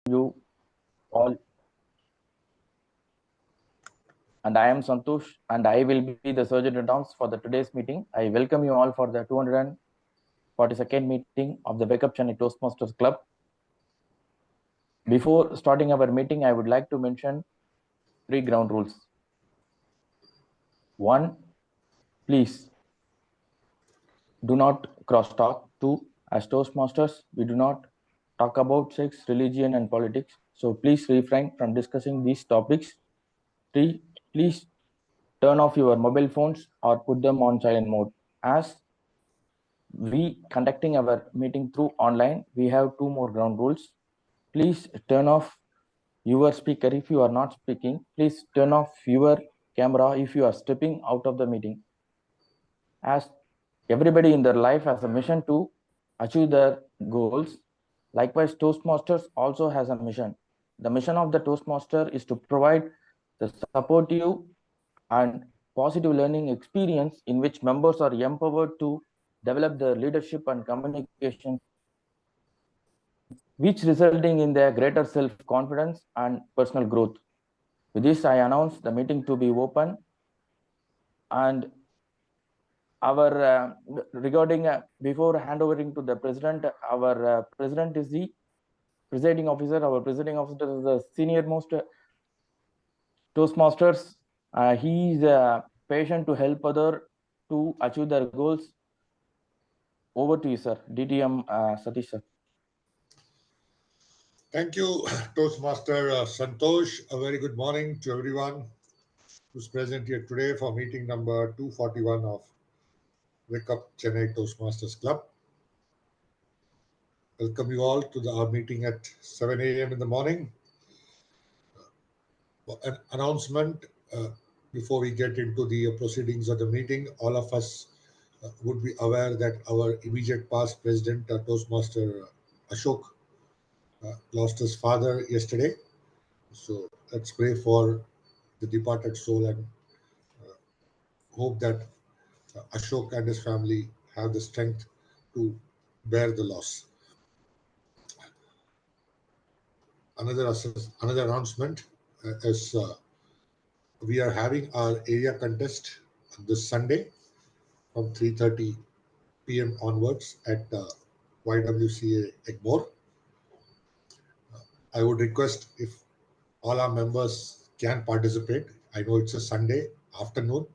you all. And I am Santosh, and I will be the Surgeon at Arms for the today's meeting. I welcome you all for the 242nd meeting of the Wake Up Chennai Toastmasters Club. Before starting our meeting, I would like to mention 3 ground rules. 1, please do not cross talk. 2, as Toastmasters, we do not talk about sex, religion, and politics. So please refrain from discussing these topics. 3, please turn off your mobile phones or put them on silent mode. As we conducting our meeting through online, we have 2 more ground rules. Please turn off your speaker if you are not speaking. Please turn off your camera if you are stepping out of the meeting. As everybody in their life has a mission to achieve their goals, likewise Toastmasters also has a mission. The mission of the Toastmaster is to provide the supportive and positive learning experience in which members are empowered to develop their leadership and communication, which resulting in their greater self-confidence and personal growth. With this, I announce the meeting to be open. And our regarding before handovering to the president, our president is the presiding officer. Our presiding officer is the senior most Toastmasters. He is patient to help other to achieve their goals. Over to you, sir. DTM Satish, sir. Thank you, Toastmaster Santosh. A very good morning to everyone who's present here today for meeting number 241 of Wake Up Chennai Toastmasters Club. Welcome you all to our meeting at 7 a.m. in the morning. An announcement before we get into the proceedings of the meeting. All of us would be aware that our immediate past president, Toastmaster Ashok, lost his father yesterday. So let's pray for the departed soul and hope that Ashok and his family have the strength to bear the loss. Another announcement is we are having our area contest this Sunday from 3:30 p.m. onwards at YWCA Egmore. I would request if all our members can participate. I know it's a Sunday afternoon.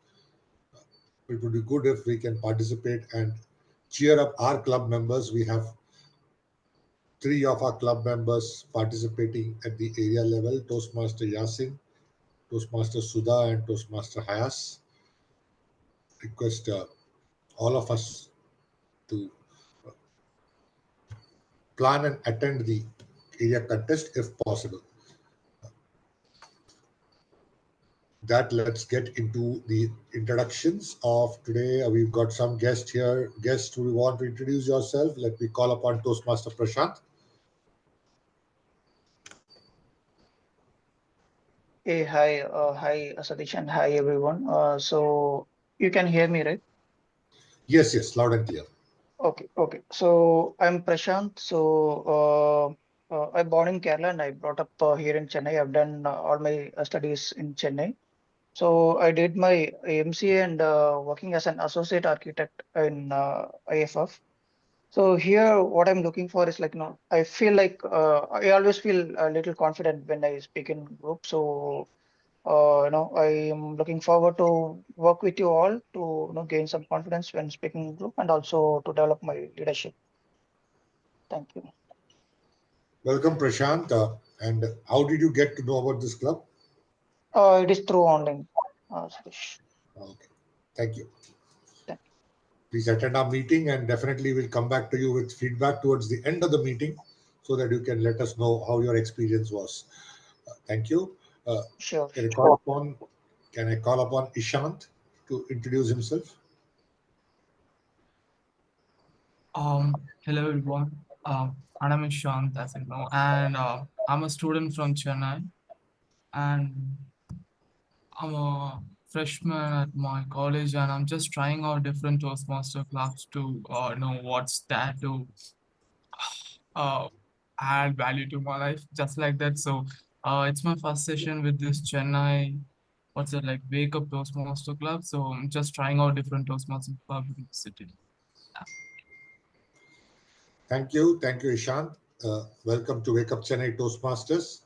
It would be good if we can participate and cheer up our club members. We have 3 of our club members participating at the area level: Toastmaster Yasin, Toastmaster Sudha, and Toastmaster Hayas. Request all of us to plan and attend the area contest if possible. That let's get into the introductions of today. We've got some guests here. Guests, who want to introduce yourself? Let me call upon Toastmaster Prashant. Hey, hi, Satish, and hi, everyone. So you can hear me, right? Yes, loud and clear. Okay. So I'm Prashant. So I born in Kerala and I brought up here in Chennai. I've done all my studies in Chennai. So I did my MCA and working as an associate architect in IFF. So here, what I'm looking for is like, I feel like I always feel a little confident when I speak in group. So I am looking forward to work with you all to gain some confidence when speaking in group and also to develop my leadership. Thank you. Welcome, Prashant. And how did you get to know about this club? It is through online, Satish. Okay, thank you. Thank you. Please attend our meeting and definitely we'll come back to you with feedback towards the end of the meeting so that you can let us know how your experience was. Thank you. Sure. Can I call upon Ishant to introduce himself? Hello everyone. My name is Shant, as you know, and I'm a student from Chennai, and I'm a freshman at my college, and I'm just trying out different Toastmaster clubs to know what's that to uh, add value to my life, just like that. So it's my first session with this Chennai, what's it like, Wake Up Toastmaster Club. So I'm just trying out different Toastmaster club in the city. Thank you, Ishant. Welcome to Wake Up Chennai Toastmasters.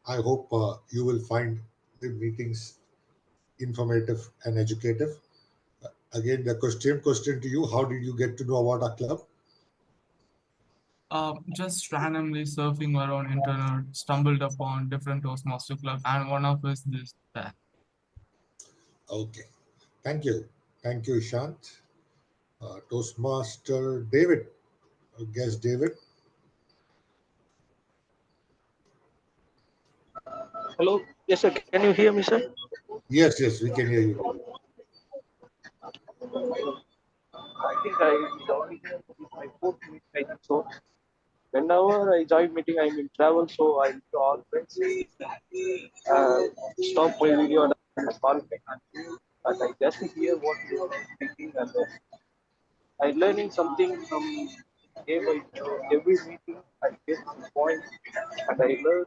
I hope you will find the meetings informative and educative. Again, the same question to you: how did you get to know about our club? Just randomly surfing around internet, stumbled upon different Toastmaster club, and one of us this that. Okay, thank you, Ishant. Toastmaster David, guest David. Hello. Yes, sir. Can you hear me, sir? Yes, we can hear you. I think I joined my fourth meeting. I think so. Whenever I join meeting, I'm in travel, so I always uh, stop my video and call my country, and I just hear what you are speaking, and I'm learning something from every meeting. I get some point, and I learn.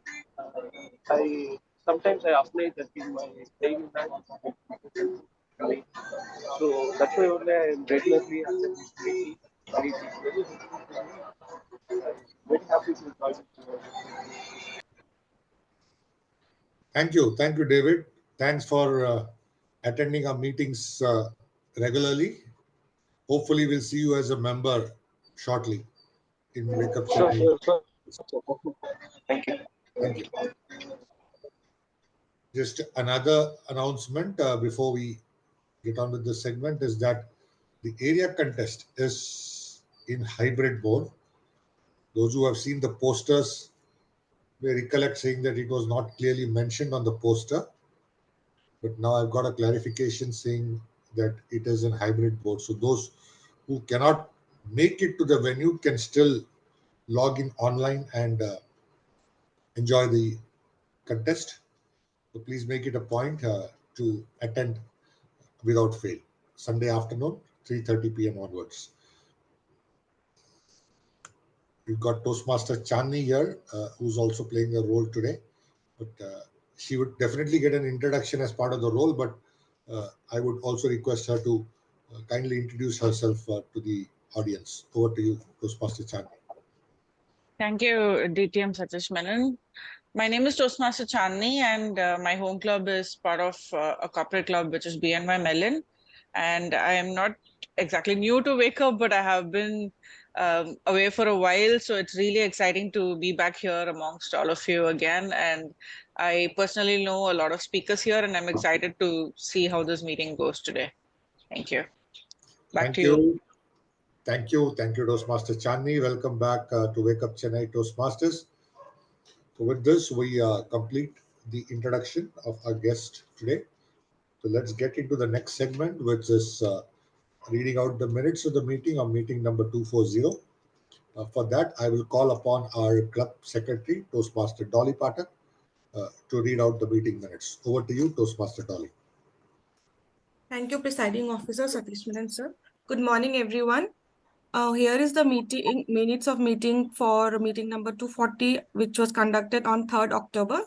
I sometimes I apply that in my daily life. So that's why only I am regularly attend this meeting. And it is very helpful to me. I'm very happy to join it. Thank you, David. Thanks for attending our meetings regularly. Hopefully, we'll see you as a member shortly in Wake Up Sure, Chennai. sure, sure. Thank you. Thank you. Just another announcement before we get on with the segment is that the area contest is in hybrid mode. Those who have seen the posters may recollect saying that it was not clearly mentioned on the poster, but now I've got a clarification saying that it is in hybrid mode. So those who cannot make it to the venue can still log in online and enjoy the contest. So please make it a point to attend without fail. Sunday afternoon, 3:30 p.m. onwards. We've got Toastmaster Chandni here, who's also playing a role today. But she would definitely get an introduction as part of the role. But I would also request her to kindly introduce herself to the audience. Over to you, Toastmaster Chandni. Thank you, DTM Satish Menon. My name is Toastmaster Chandni, and my home club is part of a corporate club, which is BNY Mellon. And I am not exactly new to Wake Up, but I have been away for a while. So it's really exciting to be back here amongst all of you again. And I personally know a lot of speakers here, and I'm excited to see how this meeting goes today. Thank you. Back Thank to you. you. Thank you, Toastmaster Chandni. Welcome back to Wake Up Chennai Toastmasters. So with this, we complete the introduction of our guest today. So let's get into the next segment, which is reading out the minutes of the meeting or meeting number 240. For that, I will call upon our club secretary, Toastmaster Dolly Patak, to read out the meeting minutes. Over to you, Toastmaster Dolly. Thank you, Presiding Officer Satish Menon, sir. Good morning, everyone. Here is the meeting minutes of meeting for meeting number 240, which was conducted on 3rd October.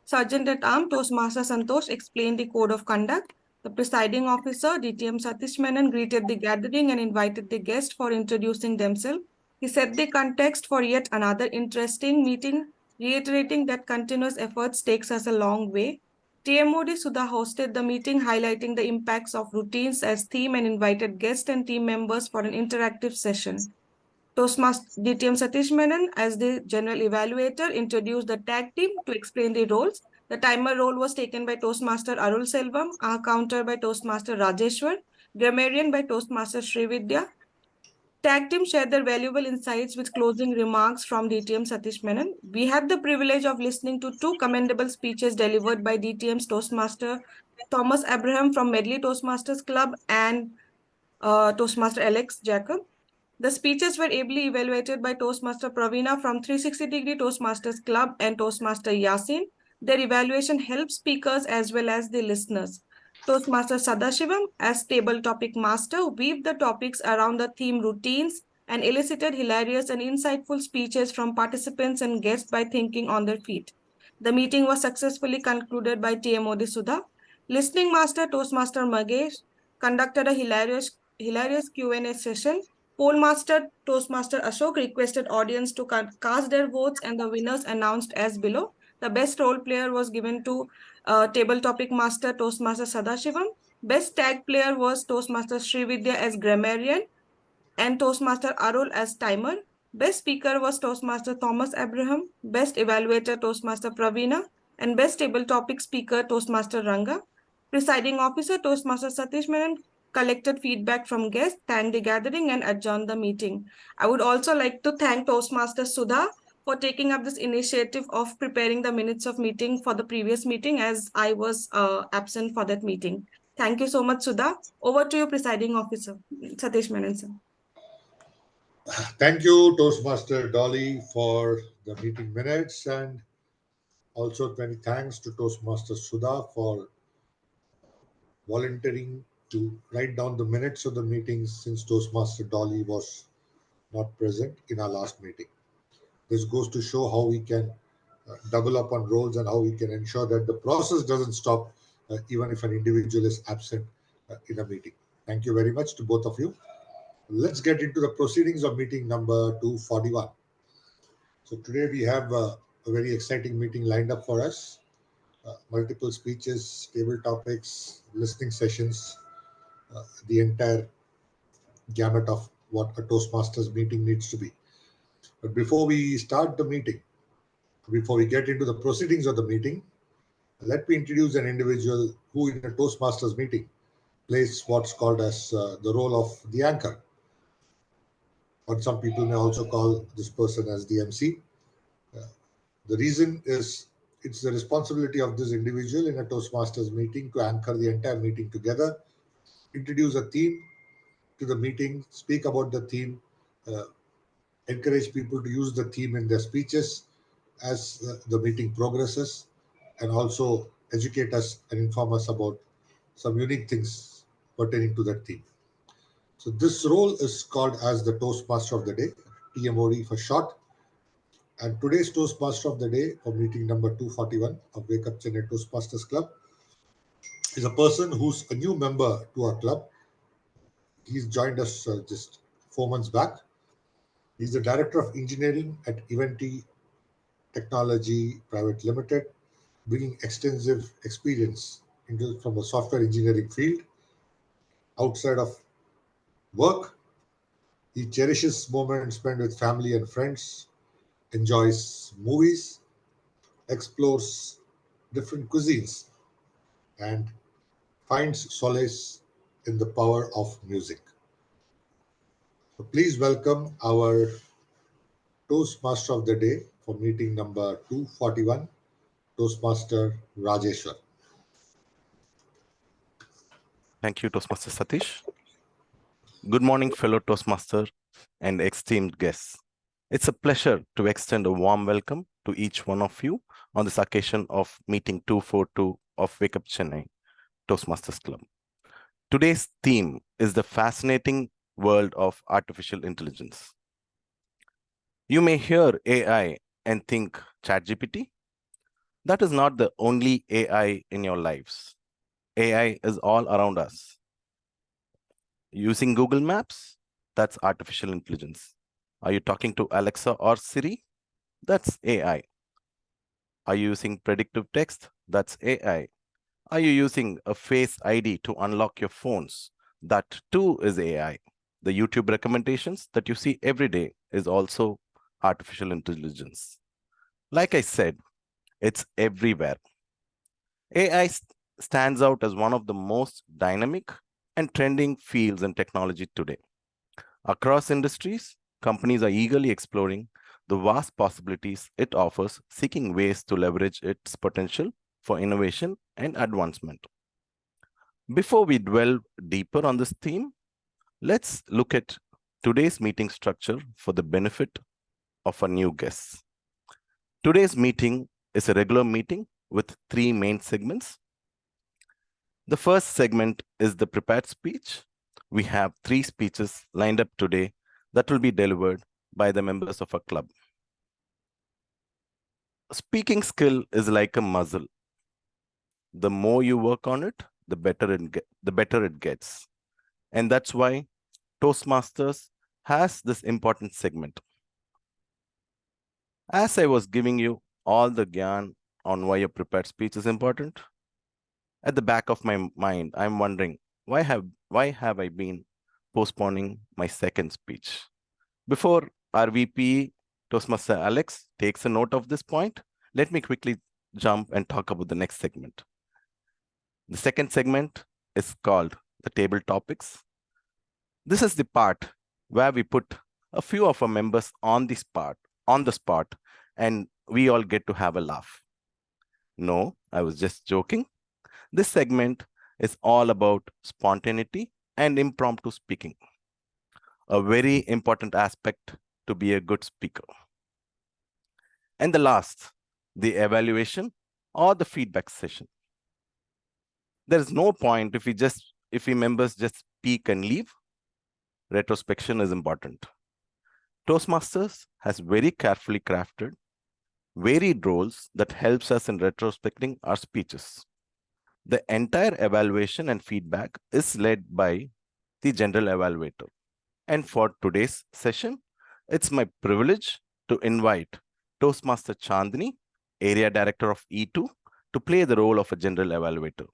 Sergeant at Arm Toastmaster Santosh explained the code of conduct. The presiding officer, DTM Satish Menon, greeted the gathering and invited the guests for introducing themselves. He set the context for yet another interesting meeting, reiterating that continuous efforts takes us a long way. TMOD Sudha hosted the meeting, highlighting the impacts of routines as theme and invited guests and team members for an interactive session. Toastmaster DTM Satish Menon, as the general evaluator, introduced the tag team to explain the roles. The timer role was taken by Toastmaster Arul Selvam, counter by Toastmaster Rajeshwar, grammarian by Toastmaster Srividya. Tag team shared their valuable insights with closing remarks from DTM Satish Menon. We had the privilege of listening to two commendable speeches delivered by DTM's Toastmaster Thomas Abraham from Medley Toastmasters Club and Toastmaster Alex Jacob. The speeches were ably evaluated by Toastmaster Pravina from 360-degree Toastmasters Club and Toastmaster Yasin. Their evaluation helps speakers as well as the listeners. Toastmaster Sadashivam, as table topic master, weaved the topics around the theme routines and elicited hilarious and insightful speeches from participants and guests by thinking on their feet. The meeting was successfully concluded by TMOD Sudha. Listening Master Toastmaster Magesh conducted a hilarious Q&A session. Poll Master Toastmaster Ashok requested audience to cast their votes and the winners announced as below. The best role player was given to Table Topic Master Toastmaster Sadashivam. Best tag player was Toastmaster Srividya as grammarian and Toastmaster Arul as timer. Best speaker was Toastmaster Thomas Abraham. Best evaluator Toastmaster Praveena. And best table topic speaker Toastmaster Ranga. Presiding officer Toastmaster Satish Menon collected feedback from guests, thanked the gathering and adjourned the meeting. I would also like to thank Toastmaster Sudha for taking up this initiative of preparing the minutes of meeting for the previous meeting as I was absent for that meeting. Thank you so much, Sudha. Over to you, presiding officer, Satish Menon, sir. Thank you, Toastmaster Dolly, for the meeting minutes, and also many thanks to Toastmaster Sudha for volunteering to write down the minutes of the meetings since Toastmaster Dolly was not present in our last meeting. This goes to show how we can double up on roles and how we can ensure that the process doesn't stop even if an individual is absent in a meeting. Thank you very much to both of you. Let's get into the proceedings of meeting number 241. So today we have a very exciting meeting lined up for us. Multiple speeches, table topics, listening sessions, the entire gamut of what a Toastmasters meeting needs to be. But before we start the meeting, before we get into the proceedings of the meeting, let me introduce an individual who in a Toastmasters meeting plays what's called as the role of the anchor. Or some people may also call this person as the MC. The reason is it's the responsibility of this individual in a Toastmasters meeting to anchor the entire meeting together, introduce a theme to the meeting, speak about the theme, encourage people to use the theme in their speeches as the meeting progresses, and also educate us and inform us about some unique things pertaining to that theme. So this role is called as the Toastmaster of the Day, TMOD for short. And today's Toastmaster of the Day for meeting number 241 of Wake Up Chennai Toastmasters Club is a person who's a new member to our club. He's joined us just 4 months back. He's the Director of Engineering at Eventi Technology Private Limited, bringing extensive experience from the software engineering field. Outside of work, he cherishes moments spent with family and friends, enjoys movies, explores different cuisines, and finds solace in the power of music. So please welcome our Toastmaster of the Day for meeting number 241, Toastmaster Rajeshwar. Thank you, Toastmaster Satish. Good morning, fellow Toastmaster and esteemed guests. It's a pleasure to extend a warm welcome to each one of you on this occasion of meeting 242 of Wake Up Chennai Toastmasters Club. Today's theme is the fascinating world of artificial intelligence. You may hear AI and think ChatGPT. That is not the only AI in your lives. AI is all around us. Using Google Maps, that's artificial intelligence. Are you talking to Alexa or Siri? That's AI. Are you using predictive text? That's AI. Are you using a Face ID to unlock your phones? That too is AI. The YouTube recommendations that you see every day is also artificial intelligence. Like I said, it's everywhere. AI stands out as one of the most dynamic and trending fields in technology today. Across industries, companies are eagerly exploring the vast possibilities it offers, seeking ways to leverage its potential for innovation and advancement. Before we delve deeper on this theme, let's look at today's meeting structure for the benefit of our new guests. Today's meeting is a regular meeting with 3 main segments. The first segment is the prepared speech. We have 3 speeches lined up today that will be delivered by the members of a club. Speaking skill is like a muscle. The more you work on it, the better it gets. And that's why Toastmasters has this important segment. As I was giving you all the gyan on why your prepared speech is important, at the back of my mind, I'm wondering, why have I been postponing my second speech? Before our VP, Toastmaster Alex, takes a note of this point, let me quickly jump and talk about the next segment. The second segment is called the table topics. This is the part where we put a few of our members on the spot, and we all get to have a laugh. No, I was just joking. This segment is all about spontaneity and impromptu speaking, a very important aspect to be a good speaker. And the last, the evaluation or the feedback session. There is no point if we members just speak and leave. Retrospection is important. Toastmasters has very carefully crafted varied roles that helps us in retrospecting our speeches. The entire evaluation and feedback is led by the general evaluator. And for today's session, it's my privilege to invite Toastmaster Chandni, Area Director of E2, to play the role of a general evaluator.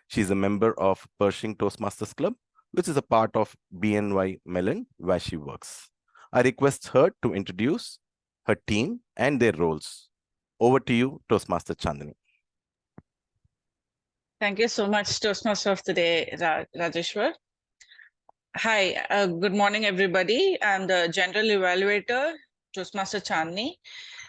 She's a member of Pershing Toastmasters Club, which is a part of BNY Mellon, where she works. I request her to introduce her team and their roles. Over to you, Toastmaster Chandni. Thank you so much, Toastmaster of the Day, Rajeshwar. Hi, good morning, everybody. I'm the General Evaluator, Toastmaster Chandni.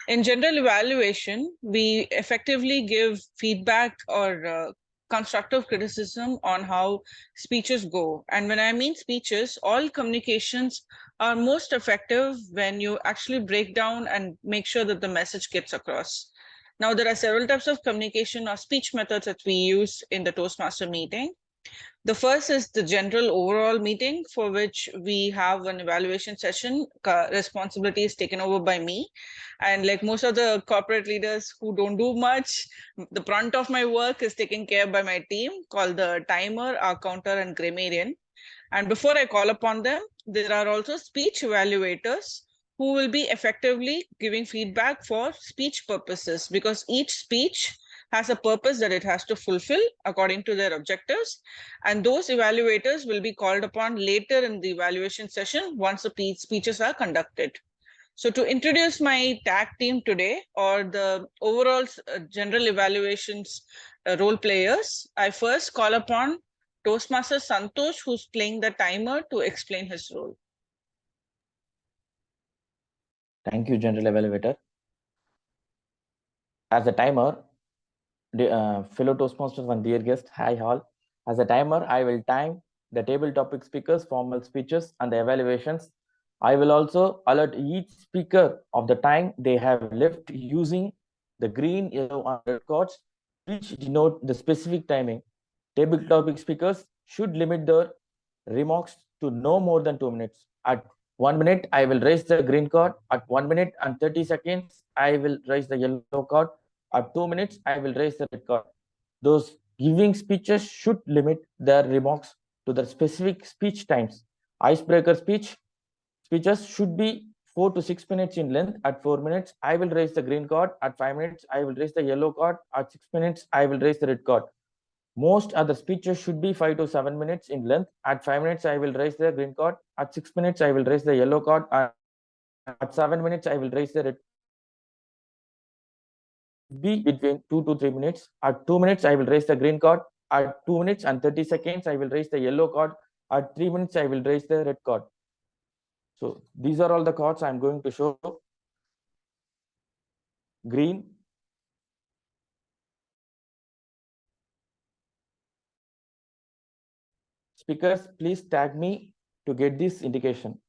In general evaluation, we effectively give feedback or constructive criticism on how speeches go. And when I mean speeches, all communications are most effective when you actually break down and make sure that the message gets across. Now, there are several types of communication or speech methods that we use in the Toastmaster meeting. The first is the general overall meeting, for which we have an evaluation session. Responsibility is taken over by me. And like most of the corporate leaders who don't do much, the brunt of my work is taken care by my team called the timer, our counter, and grammarian. And before I call upon them, there are also speech evaluators who will be effectively giving feedback for speech purposes, because each speech has a purpose that it has to fulfill according to their objectives. And those evaluators will be called upon later in the evaluation session once the speeches are conducted. So to introduce my tag team today, or the overall general evaluations role players, I first call upon Toastmaster Santosh, who's playing the timer, to explain his role. Thank you, General Evaluator. As a timer, fellow Toastmasters and dear guests, hi all. As a timer, I will time the table topic speakers, formal speeches, and the evaluations. I will also alert each speaker of the time they have left using the green, yellow, and red cards, which denote the specific timing. Table topic speakers should limit their remarks to no more than 2 minutes. At 1 minute, I will raise the green card. At 1 minute and 30 seconds, I will raise the yellow card. At 2 minutes, I will raise the red card. Those giving speeches should limit their remarks to the specific speech times. Icebreaker speeches should be 4 to 6 minutes in length. At 4 minutes, I will raise the green card. At 5 minutes, I will raise the yellow card. At 6 minutes, I will raise the red card. Most other speeches should be 5 to 7 minutes in length. At 5 minutes, I will raise the green card. At 6 minutes, I will raise the yellow card. At 7 minutes, I will raise the red be between 2 to 3 minutes. At 2 minutes, I will raise the green card. At 2 minutes and 30 seconds, I will raise the yellow card. At 3 minutes, I will raise the red card. So these are all the cards I'm going to show. Green. Speakers, please tag me to get this indication.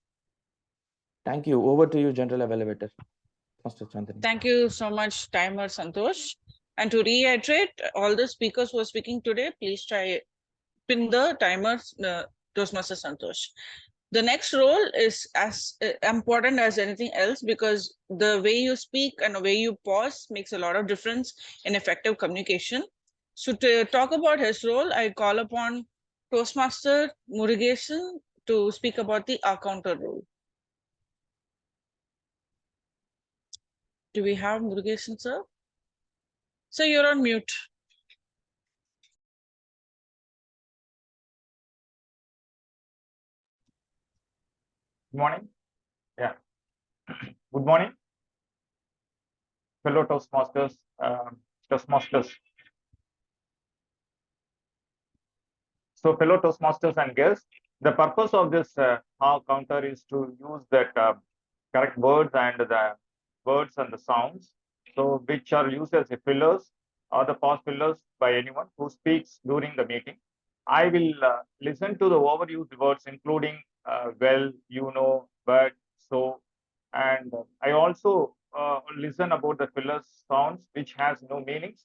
Thank you. Over to you, General Evaluator. Mr. Chandani. Thank you so much, timer Santosh. And to reiterate, all the speakers who are speaking today, please try pin the timer, Toastmaster Santosh. The next role is as important as anything else, because the way you speak and the way you pause makes a lot of difference in effective communication. So to talk about his role, I call upon Toastmaster Murugesan to speak about the counter role. Do we have Murugesan, sir? So you're on mute. Good morning. Yeah. Good morning, fellow Toastmasters, Toastmasters. So, fellow Toastmasters and guests, the purpose of this counter is to use that correct words and the sounds, so which are used as fillers or the pause fillers by anyone who speaks during the meeting. I will listen to the overused words, including well, you know, but, so, and I also listen about the fillers sounds which has no meanings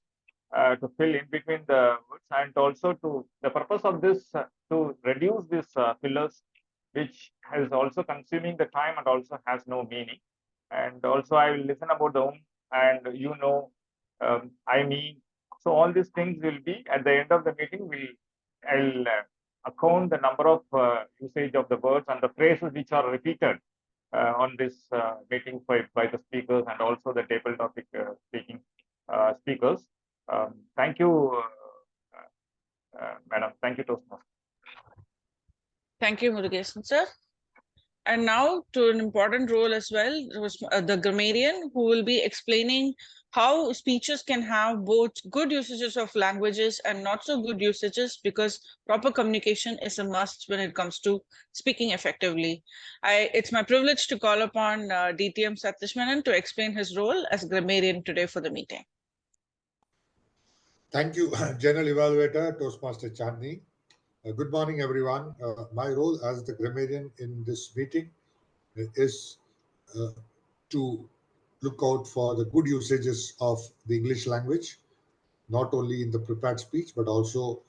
to fill in between the words, and also to the purpose of this to reduce this fillers, which is also consuming the time and also has no meaning. And also I will listen about the and you know, I mean. So all these things will be at the end of the meeting. I'll account the number of usage of the words and the phrases which are repeated on this meeting by the speakers and also the table topic speaking speakers. Thank you, madam. Thank you, Toastmaster. Thank you, Murugesan, sir. And now to an important role as well, the grammarian, who will be explaining how speeches can have both good usages of languages and not so good usages, because proper communication is a must when it comes to speaking effectively. It's my privilege to call upon DTM Satish Menon to explain his role as grammarian today for the meeting. Thank you, General Evaluator, Toastmaster Chandni. Good morning, everyone. My role as the grammarian in this meeting is to look out for the good usages of the English language, not only in the prepared speech, but also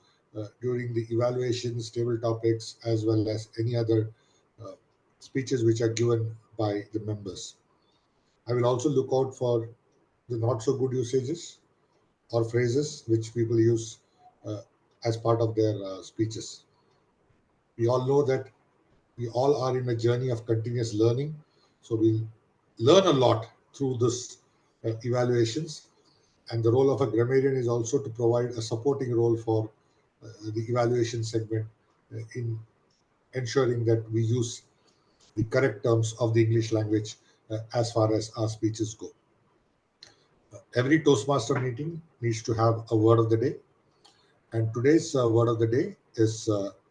during the evaluations, table topics, as well as any other speeches which are given by the members. I will also look out for the not so good usages or phrases which people use as part of their speeches. We all know that we all are in a journey of continuous learning. So we learn a lot through this evaluations. And the role of a grammarian is also to provide a supporting role for the evaluation segment in ensuring that we use the correct terms of the English language as far as our speeches go. Every Toastmaster meeting needs to have a word of the day. And today's word of the day is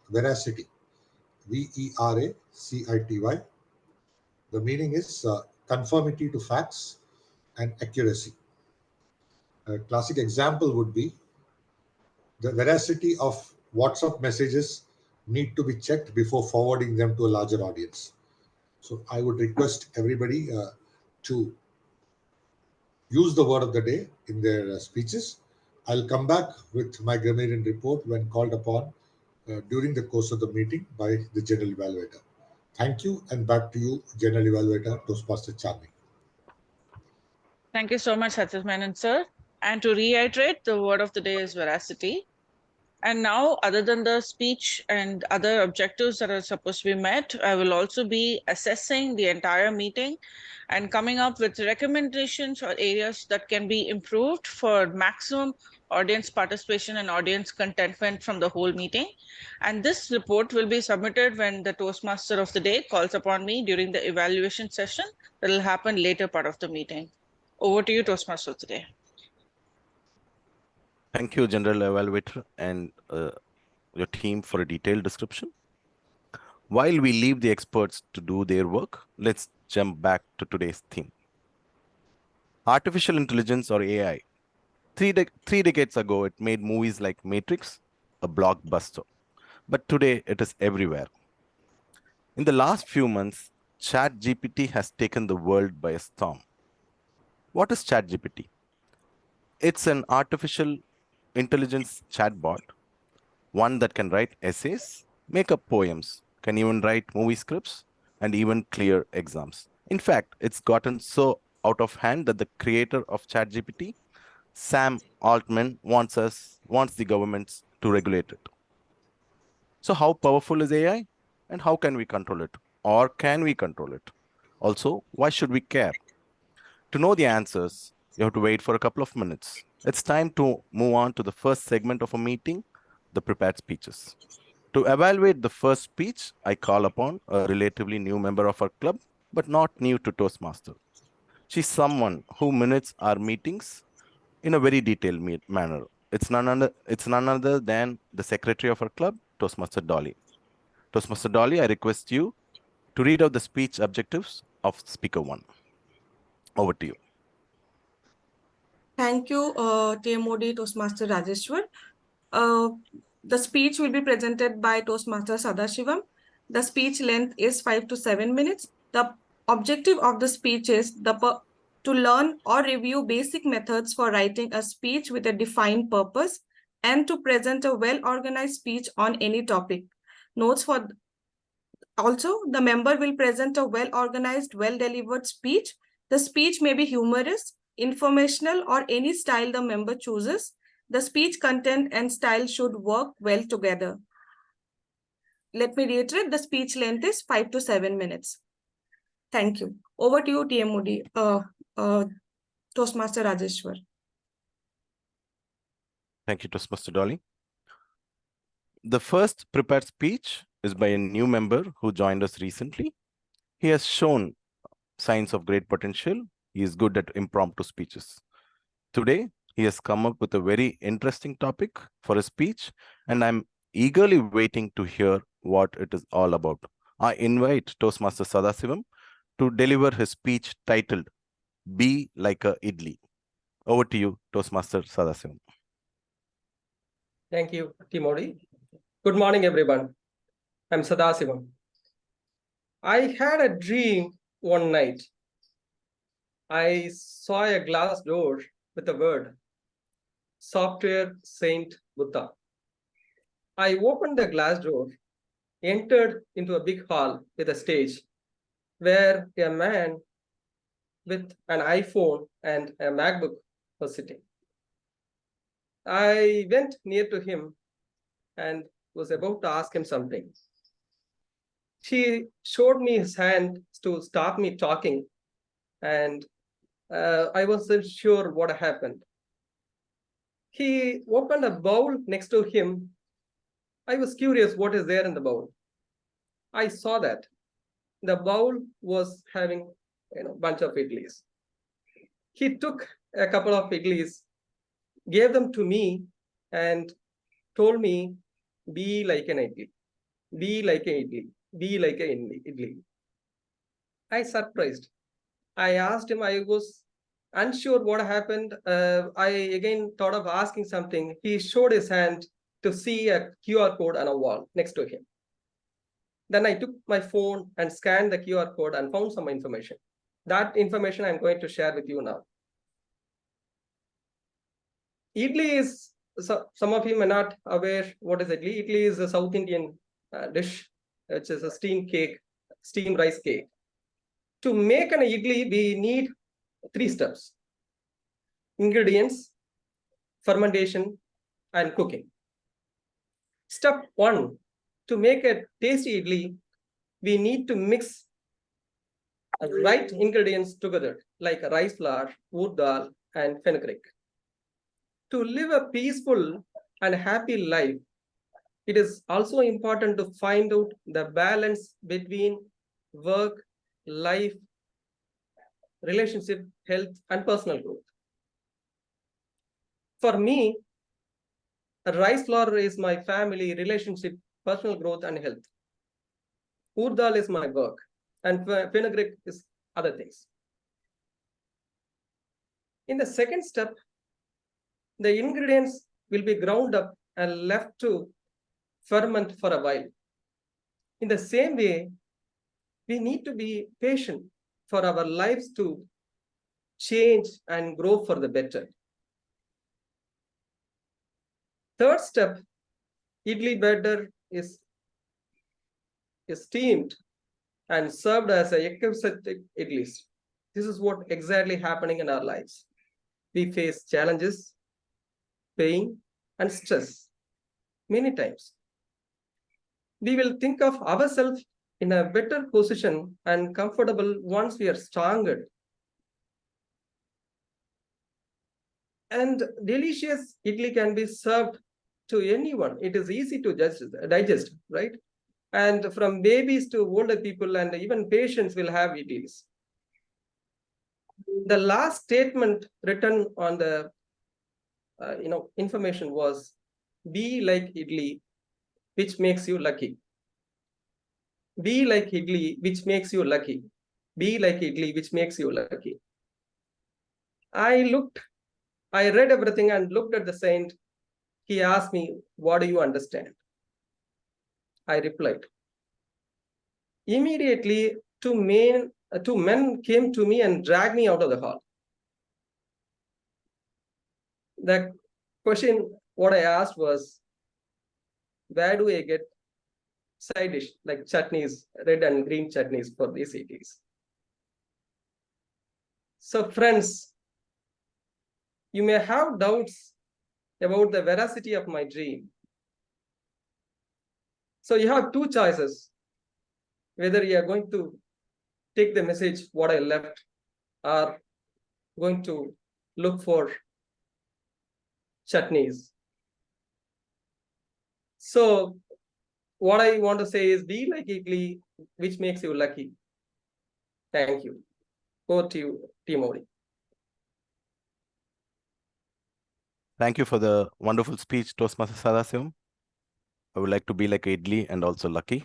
veracity. VERACITY. The meaning is conformity to facts and accuracy. A classic example would be the veracity of WhatsApp messages need to be checked before forwarding them to a larger audience. So I would request everybody to use the word of the day in their speeches. I'll come back with my grammarian report when called upon during the course of the meeting by the General Evaluator. Thank you, and back to you, General Evaluator Toastmaster Chandni. Thank you so much, Satish Menon, sir. And to reiterate, the word of the day is veracity. And now, other than the speech and other objectives that are supposed to be met, I will also be assessing the entire meeting and coming up with recommendations or areas that can be improved for maximum audience participation and audience contentment from the whole meeting. And this report will be submitted when the Toastmaster of the day calls upon me during the evaluation session that will happen later part of the meeting. Over to you, Toastmaster of the day. Thank you, General Evaluator, and your team for a detailed description. While we leave the experts to do their work, let's jump back to today's theme. Artificial intelligence, or AI. Three decades ago, it made movies like Matrix a blockbuster, but today it is everywhere. In the last few months, ChatGPT has taken the world by a storm. What is ChatGPT? It's an artificial intelligence chatbot, one that can write essays, make up poems, can even write movie scripts, and even clear exams. In fact, it's gotten so out of hand that the creator of ChatGPT, Sam Altman, wants the governments to regulate it. So how powerful is AI, and how can we control it? Or can we control it? Also, why should we care? To know the answers, you have to wait for a couple of minutes. It's time to move on to the first segment of a meeting, the prepared speeches. To evaluate the first speech, I call upon a relatively new member of our club, but not new to Toastmaster. She's someone who minutes our meetings in a very detailed manner. It's none other than the secretary of our club, Toastmaster Dolly. Toastmaster Dolly, I request you to read out the speech objectives of Speaker 1. Over to you. Thank you, TMOD Toastmaster Rajeshwar. The speech will be presented by Toastmaster Sadashivam. The speech length is 5 to 7 minutes. The objective of the speech is to learn or review basic methods for writing a speech with a defined purpose and to present a well-organized speech on any topic. Notes for Also, the member will present a well-organized, well-delivered speech. The speech may be humorous, informational, or any style the member chooses. The speech content and style should work well together. Let me reiterate, the speech length is 5 to 7 minutes. Thank you. Over to you, TMOD, Toastmaster Rajeshwar. Thank you, Toastmaster Dolly. The first prepared speech is by a new member who joined us recently. He has shown signs of great potential. He is good at impromptu speeches. Today, he has come up with a very interesting topic for a speech, and I'm eagerly waiting to hear what it is all about. I invite Toastmaster Sadasivam to deliver his speech titled, Be Like a Idli. Over to you, Toastmaster Sadasivam. Thank you, Timori. Good morning, everyone. I'm Sadasivam. I had a dream one night. I saw a glass door with the word, Software Saint Buddha. I opened the glass door, entered into a big hall with a stage where a man with an iPhone and a MacBook was sitting. I went near to him and was about to ask him something. He showed me his hand to stop me talking, and I wasn't sure what happened. He opened a bowl next to him. I was curious what is there in the bowl. I saw that the bowl was having a bunch of idlis. He took a couple of idlis, gave them to me, and told me, be like an idli, be like an idli, be like an idli. I surprised. I asked him, I was unsure what happened. I again thought of asking something. He showed his hand to see a QR code on a wall next to him. Then I took my phone and scanned the QR code and found some information. That information I'm going to share with you now. Idli is, some of you may not aware what is idli. Idli is a South Indian dish, which is a steamed cake, steamed rice cake. To make an idli, we need 3 steps: ingredients, fermentation, and cooking. Step 1, to make a tasty idli, we need to mix right ingredients together, like rice flour, urd dal, and fenugreek. To live a peaceful and happy life, it is also important to find out the balance between work, life, relationship, health, and personal growth. For me, rice flour is my family, relationship, personal growth, and health. Urd dal is my work, and fenugreek is other things. In the second step, the ingredients will be ground up and left to ferment for a while. In the same way, we need to be patient for our lives to change and grow for the better. Third step, idli batter is is steamed and served as a eccentric idlis. This is what exactly happening in our lives. We face challenges, pain, and stress many times. We will think of ourselves in a better position and comfortable once we are stronger. And delicious idli can be served to anyone. It is easy to digest, right? And from babies to older people and even patients will have idlis. The last statement written on the information was, "Be like idli, which makes you lucky. Be like idli, which makes you lucky. Be like idli, which makes you lucky." I read everything and looked at the saint. He asked me, "What do you understand?" I replied. Immediately, two men came to me and dragged me out of the hall. The question, what I asked was, where do I get side dish like chutneys, red and green chutneys for these idlis? So friends, you may have doubts about the veracity of my dream. So you have two choices, whether you are going to take the message, what I left, or going to look for chutneys. So what I want to say is, be like idli, which makes you lucky. Thank you. Over to you, Timori. Thank you for the wonderful speech, Toastmaster Sadasivam. I would like to be like Idli and also lucky.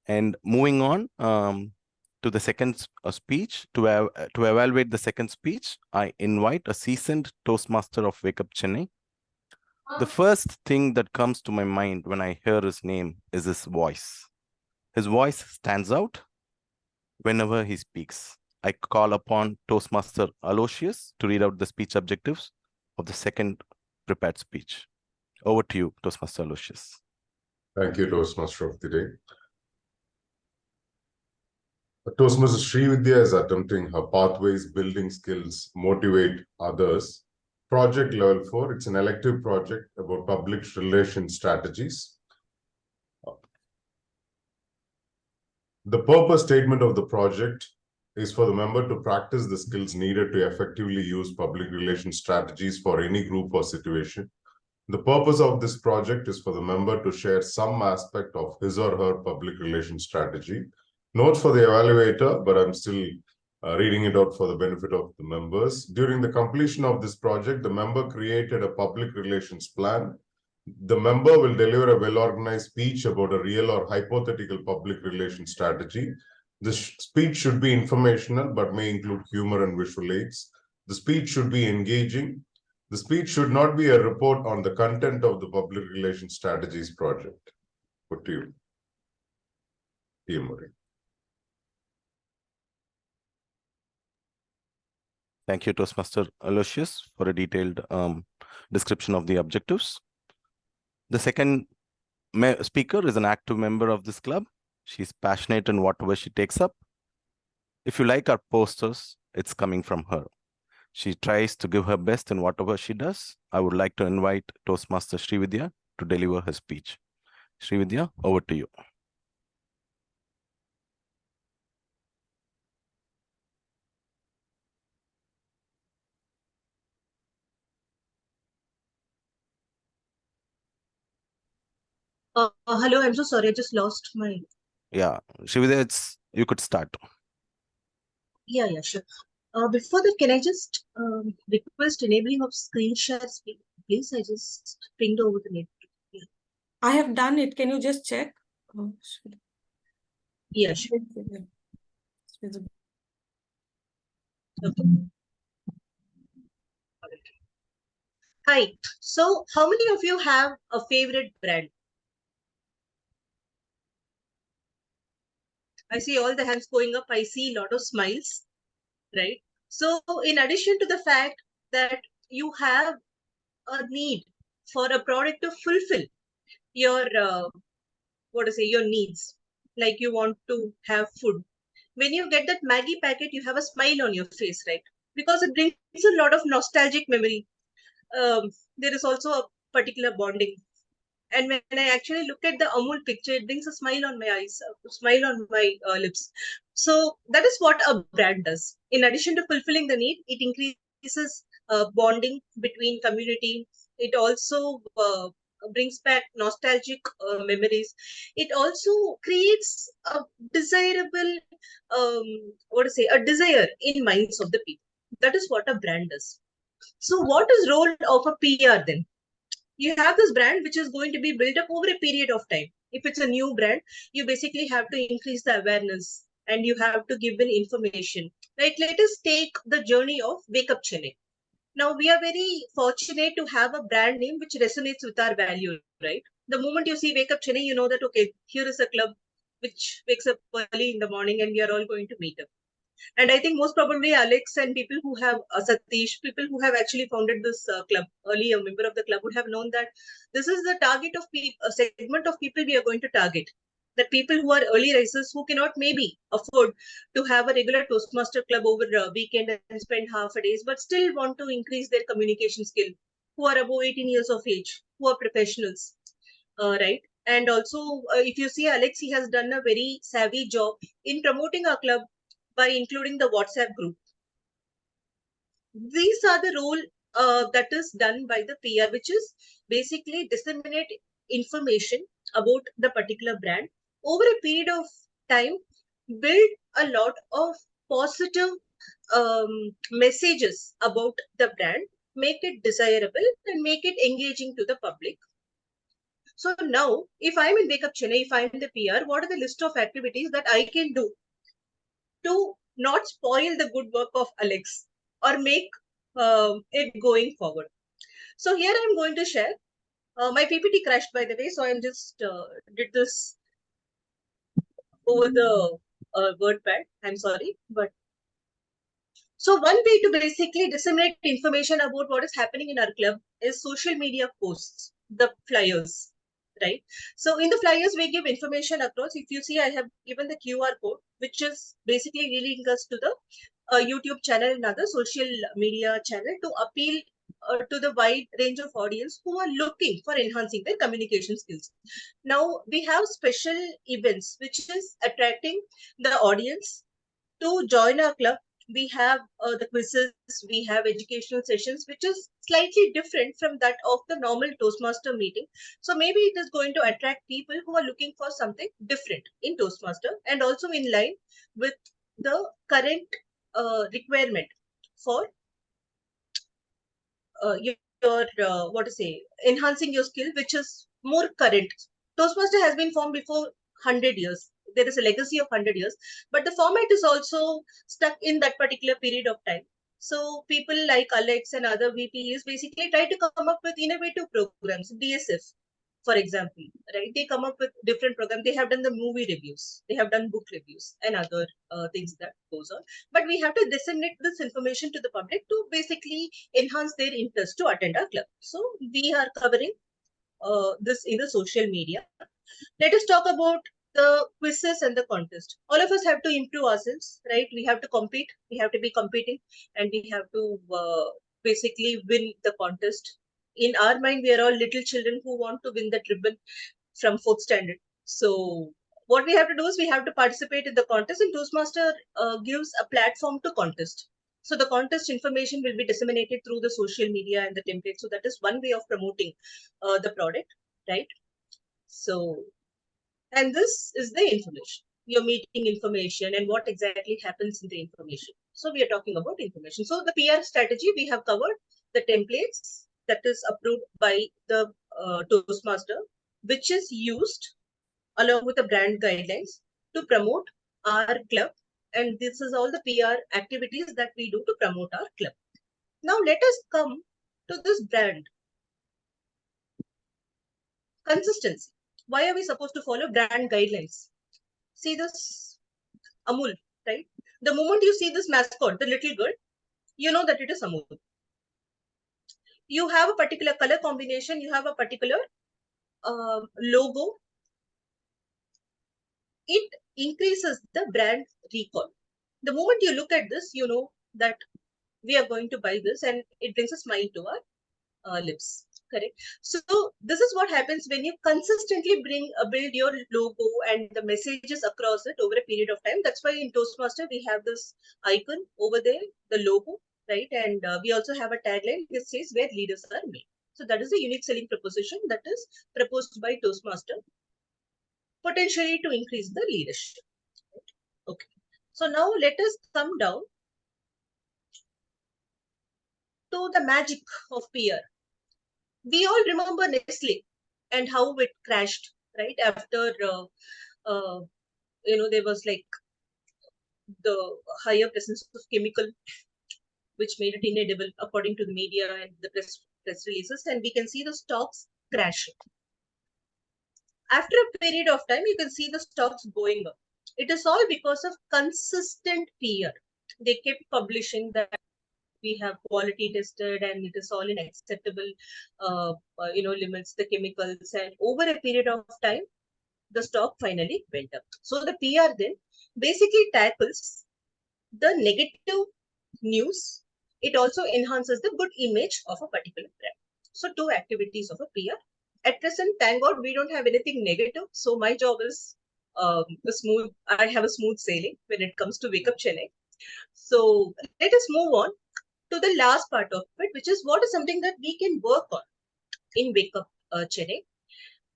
And moving on to the second speech, to evaluate the second speech, I invite a seasoned Toastmaster of Wake Up Chennai. The first thing that comes to my mind when I hear his name is his voice. His voice stands out whenever he speaks. I call upon Toastmaster Aloysius to read out the speech objectives of the second prepared speech. Over to you, Toastmaster Aloysius. Thank you, Toastmaster of the day. Toastmaster Srividya is attempting her Pathways Building Skills Motivate Others. Project Level 4, it's an elective project about public relations strategies. The purpose statement of the project is for the member to practice the skills needed to effectively use public relations strategies for any group or situation. The purpose of this project is for the member to share some aspect of his or her public relations strategy. Notes for the evaluator, but I'm still reading it out for the benefit of the members. During the completion of this project, the member created a public relations plan. The member will deliver a well-organized speech about a real or hypothetical public relations strategy. The speech should be informational, but may include humor and visual aids. The speech should be engaging. The speech should not be a report on the content of the public relations strategies project. Put to you, Timori. Thank you, Toastmaster Aloysius, for a detailed description of the objectives. The second speaker is an active member of this club. She's passionate in whatever she takes up. If you like our posters, it's coming from her. She tries to give her best in whatever she does. I would like to invite Toastmaster Srividya to deliver her speech. Srividya, over to you. Hello, I'm so sorry, I just lost my... Yeah, Srividya, you could start. Yeah, sure. Before that, can I just request enabling of screen share, please? I just pinged over the net. Yeah. I have done it. Can you just check? Oh, yeah, sure. Okay. Hi. So, how many of you have a favorite brand? I see all the hands going up. I see a lot of smiles, right? So, in addition to the fact that you have a need for a product to fulfill your your needs. Like you want to have food. When you get that Maggie packet, you have a smile on your face, right? Because it brings a lot of nostalgic memory. There is also a particular bonding. And when I actually look at the Amul picture, it brings a smile on my eyes, a smile on my lips. So that is what a brand does. In addition to fulfilling the need, it increases bonding between community. It also brings back nostalgic memories. It also creates a desirable, a desire in minds of the people. That is what a brand does. So what is role of a PR then? You have this brand which is going to be built up over a period of time. If it's a new brand, you basically have to increase the awareness and you have to give an information. Like let us take the journey of Wake Up Chennai. Now we are very fortunate to have a brand name which resonates with our value, right? The moment you see Wake Up Chennai, you know that okay, here is a club which wakes up early in the morning and we are all going to meet up. And I think most probably Alex and people who have Satish, people who have actually founded this club, early a member of the club would have known that this is the target of a segment of people we are going to target. That people who are early risers who cannot maybe afford to have a regular Toastmaster club over a weekend and spend half a days, but still want to increase their communication skill, who are above 18 years of age, who are professionals, right? And also, if you see Alex, he has done a very savvy job in promoting our club by including the WhatsApp group. These are the role that is done by the PR, which is basically disseminate information about the particular brand over a period of time, build a lot of positive messages about the brand, make it desirable and make it engaging to the public. So now, if I'm in Wake Up Chennai, if I'm the PR, what are the list of activities that I can do to not spoil the good work of Alex or make it going forward? So here I'm going to share. My PPT crashed, by the way, so I'm just did this over the WordPad. I'm sorry, but so one way to basically disseminate information about what is happening in our club is social media posts, the flyers, right? So in the flyers, we give information across. If you see, I have given the QR code, which is basically linking us to the YouTube channel and other social media channel to appeal to the wide range of audience who are looking for enhancing their communication skills. Now we have special events, which is attracting the audience to join our club. We have the quizzes, we have educational sessions, which is slightly different from that of the normal Toastmaster meeting. So maybe it is going to attract people who are looking for something different in Toastmaster and also in line with the current requirement for enhancing your skill, which is more current. Toastmaster has been formed before 100 years. There is a legacy of 100 years, but the format is also stuck in that particular period of time. So people like Alex and other VPs basically try to come up with innovative programs, DSF, for example, right? They come up with different programs. They have done the movie reviews, they have done book reviews and other things that goes on. But we have to disseminate this information to the public to basically enhance their interest to attend our club. So we are covering this in the social media. Let us talk about the quizzes and the contest. All of us have to improve ourselves, right? We have to compete. We have to be competing, and we have to basically win the contest. In our mind, we are all little children who want to win that ribbon from 4th standard. So what we have to do is we have to participate in the contest, and Toastmaster gives a platform to contest. So the contest information will be disseminated through the social media and the template. So that is one way of promoting the product, right? So, and this is the information, your meeting information and what exactly happens in the information. So we are talking about information. So the PR strategy, we have covered the templates that is approved by the Toastmaster, which is used along with the brand guidelines to promote our club. And this is all the PR activities that we do to promote our club. Now let us come to this brand. Consistency. Why are we supposed to follow brand guidelines? See this Amul, right? The moment you see this mascot, the little girl, you know that it is Amul. You have a particular color combination, you have a particular logo, it increases the brand recall. The moment you look at this, you know that we are going to buy this, and it brings a smile to our lips. Correct. So this is what happens when you consistently build your logo and the messages across it over a period of time. That's why in Toastmaster we have this icon over there, the logo, right? And we also have a tagline that says where leaders are made. So that is a unique selling proposition that is proposed by Toastmaster, potentially to increase the leadership. Okay. So now let us come down to the magic of PR. We all remember Nestle and how it crashed, right? After, there was like the higher presence of chemical, which made it inedible, according to the media and the press releases. And we can see the stocks crashing. After a period of time, you can see the stocks going up. It is all because of consistent PR. They kept publishing that we have quality tested and it is all in acceptable limits, the chemicals, and over a period of time the stock finally went up. So the PR then basically tackles the negative news. It also enhances the good image of a particular brand. So two activities of a PR. At present, thank God we don't have anything negative, so my job is I have a smooth sailing when it comes to Wake Up Chennai. So let us move on to the last part of it, which is what is something that we can work on in Wake Up Chennai.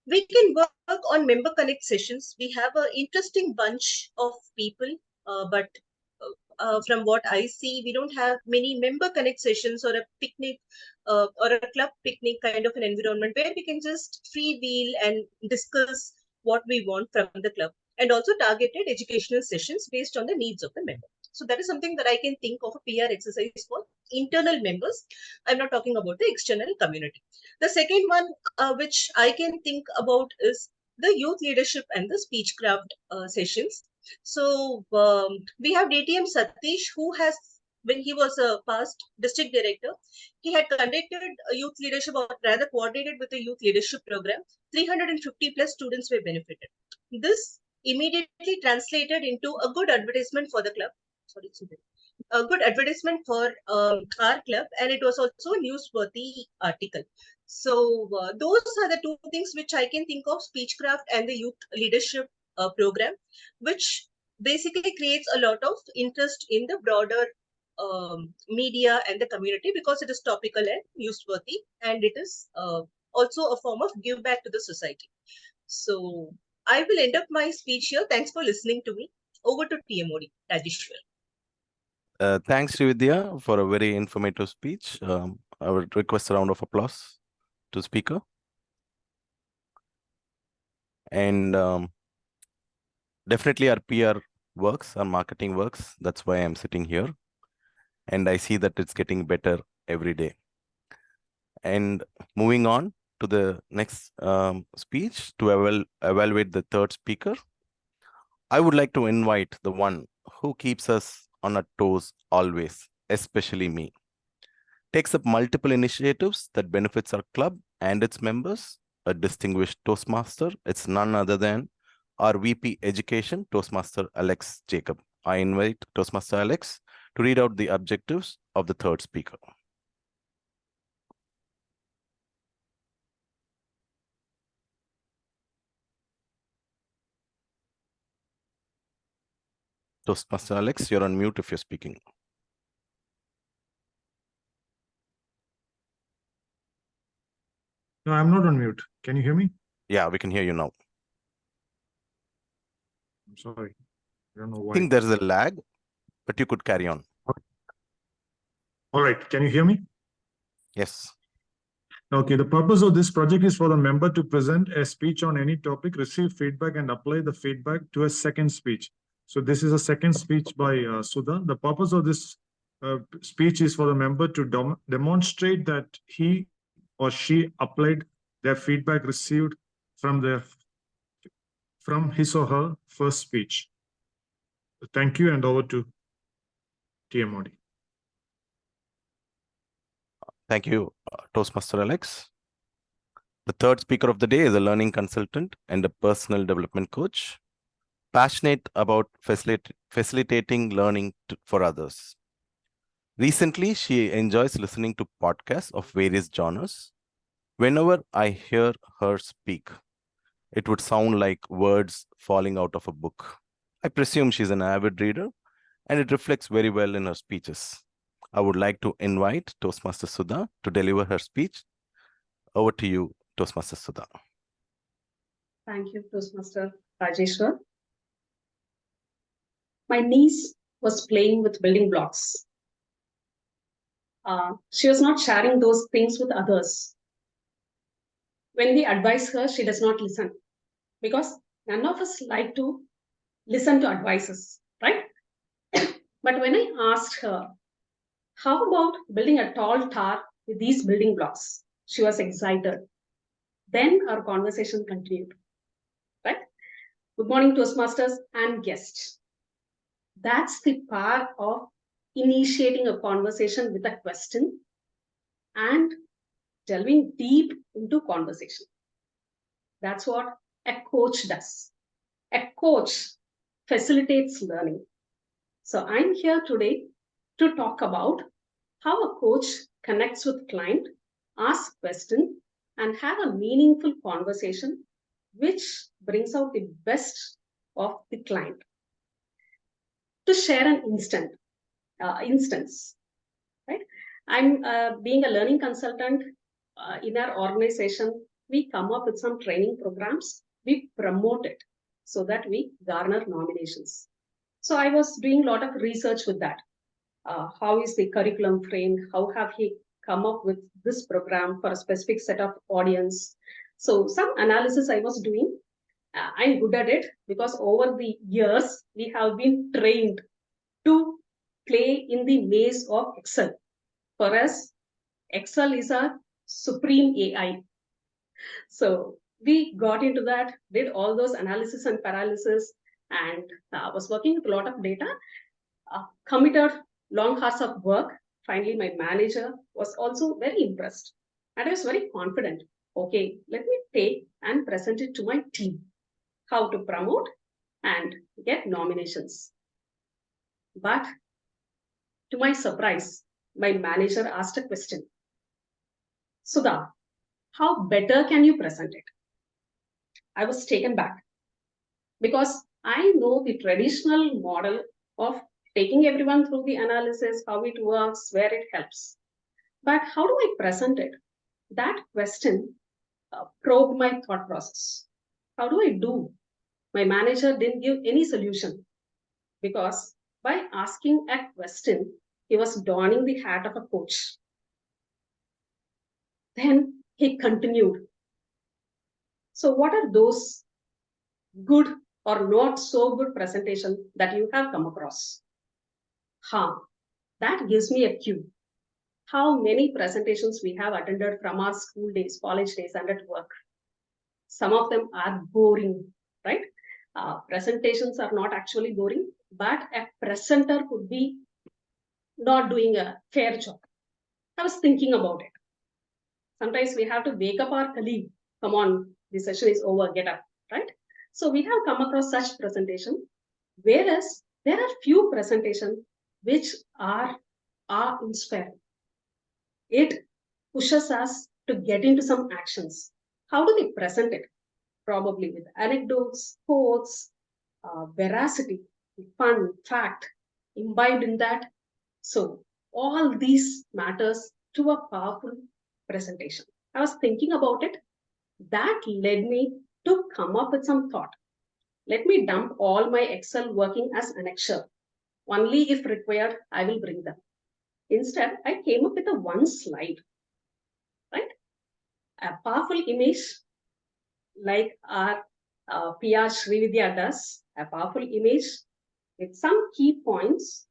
We can work on member connect sessions. We have an interesting bunch of people, but from what I see, we don't have many member connect sessions or a picnic or a club picnic kind of an environment where we can just freewheel and discuss what we want from the club, and also targeted educational sessions based on the needs of the member. So that is something that I can think of a PR exercise for internal members. I'm not talking about the external community. The second one, which I can think about, is the youth leadership and the speechcraft sessions. So we have DTM Satish, who has, when he was a past district director, he had conducted a youth leadership, or rather coordinated with a youth leadership program. 350 plus students were benefited. This immediately translated into a good advertisement for the club. Sorry, a good advertisement for our club, and it was also a newsworthy article. So those are the two things which I can think of: speechcraft and the youth leadership program, which basically creates a lot of interest in the broader media and the community, because it is topical and newsworthy, and it is also a form of give back to the society. So I will end up my speech here. Thanks for listening to me. Over to TMOD, Rajeshwar. Thanks, Srividya, for a very informative speech. I would request a round of applause to speaker. And definitely our PR works, our marketing works. That's why I'm sitting here. And I see that it's getting better every day. And moving on to the next speech to evaluate the third speaker, I would like to invite the one who keeps us on our toes always, especially me. Takes up multiple initiatives that benefits our club and its members, a distinguished Toastmaster. It's none other than our VP Education, Toastmaster Alex Jacob. I invite Toastmaster Alex to read out the objectives of the third speaker. Toastmaster Alex, you're on mute if you're speaking. No, I'm not on mute. Can you hear me? Yeah, we can hear you now. I'm sorry. I don't know why. I think there's a lag, but you could carry on. All right. Can you hear me? Yes. Okay. The purpose of this project is for the member to present a speech on any topic, receive feedback, and apply the feedback to a second speech. So this is a second speech by Sudha. The purpose of this speech is for the member to demonstrate that he or she applied their feedback received from his or her first speech. Thank you, and over to TMOD. Thank you, Toastmaster Alex. The third speaker of the day is a learning consultant and a personal development coach. passionate about facilitating learning for others. Recently, she enjoys listening to podcasts of various genres. Whenever I hear her speak, it would sound like words falling out of a book. I presume she's an avid reader, and it reflects very well in her speeches. I would like to invite Toastmaster Sudha to deliver her speech. Over to you, Toastmaster Sudha. Thank you, Toastmaster Rajeshwar. My niece was playing with building blocks. She was not sharing those things with others. When we advise her, she does not listen because none of us like to listen to advices, right? But when I asked her, how about building a tall tower with these building blocks? She was excited. Then our conversation continued, right? Good morning, Toastmasters and guests. That's the power of initiating a conversation with a question and delving deep into conversation. That's what a coach does. A coach facilitates learning. So I'm here today to talk about how a coach connects with client, asks questions, and have a meaningful conversation which brings out the best of the client. To share an instance, right? I'm being a learning consultant in our organization. We come up with some training programs. We promote it so that we garner nominations. So I was doing a lot of research with that. How is the curriculum framed? How have he come up with this program for a specific set of audience? So some analysis I was doing. I'm good at it because over the years, we have been trained to play in the maze of Excel. For us, Excel is a supreme AI. So we got into that, did all those analysis and paralysis, and was working with a lot of data, committed long hours of work. Finally, my manager was also very impressed. And I was very confident. Okay, let me take and present it to my team. How to promote and get nominations. But to my surprise, my manager asked a question. Sudha, how better can you present it? I was taken back because I know the traditional model of taking everyone through the analysis, how it works, where it helps. But how do I present it? That question probed my thought process. How do I do? My manager didn't give any solution because by asking a question, he was donning the hat of a coach. Then he continued. So what are those good or not so good presentation that you have come across? That gives me a cue. How many presentations we have attended from our school days, college days, and at work. Some of them are boring, right? Presentations are not actually boring, but a presenter could be not doing a fair job. I was thinking about it. Sometimes we have to wake up our colleague. Come on, the session is over, get up, right? So we have come across such presentation, whereas there are few presentations which are inspiring. It pushes us to get into some actions. How do they present it? Probably with anecdotes, quotes, veracity, fun, fact, imbibed in that. So all these matters to a powerful presentation. I was thinking about it. That led me to come up with some thought. Let me dump all my Excel working as annexure. Only if required, I will bring them. Instead, I came up with a one slide, right? A powerful image like our PR Srividya does, a powerful image with some key points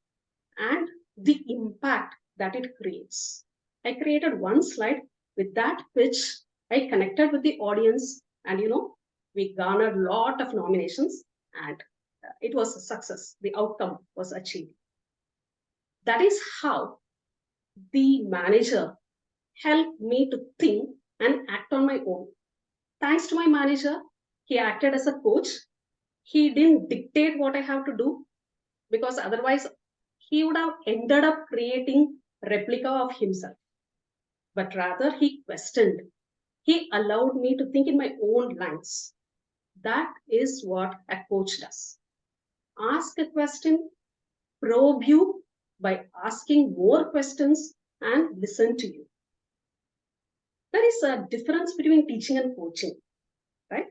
and the impact that it creates. I created one slide with that pitch. I connected with the audience and, we garnered a lot of nominations and it was a success. The outcome was achieved. That is how the manager helped me to think and act on my own. Thanks to my manager, he acted as a coach. He didn't dictate what I have to do, because otherwise he would have ended up creating replica of himself. But rather he questioned. He allowed me to think in my own lines. That is what a coach does. Ask a question, probe you by asking more questions, and listen to you. There is a difference between teaching and coaching, right?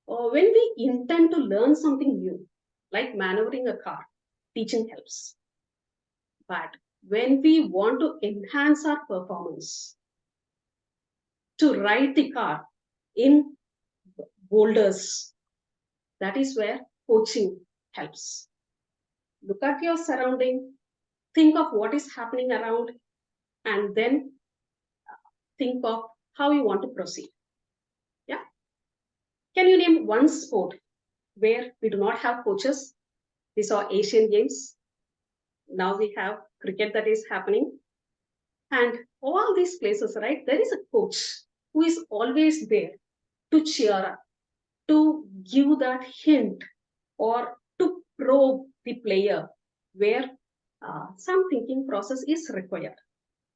When we intend to learn something new, like maneuvering a car, teaching helps. But when we want to enhance our performance, to ride the car in boulders, that is where coaching helps. Look at your surrounding, think of what is happening around, and then think of how you want to proceed. Yeah. Can you name one sport where we do not have coaches? We saw Asian Games. Now we have cricket that is happening. And all these places, right? There is a coach who is always there to cheer up, to give that hint, or to probe the player where some thinking process is required,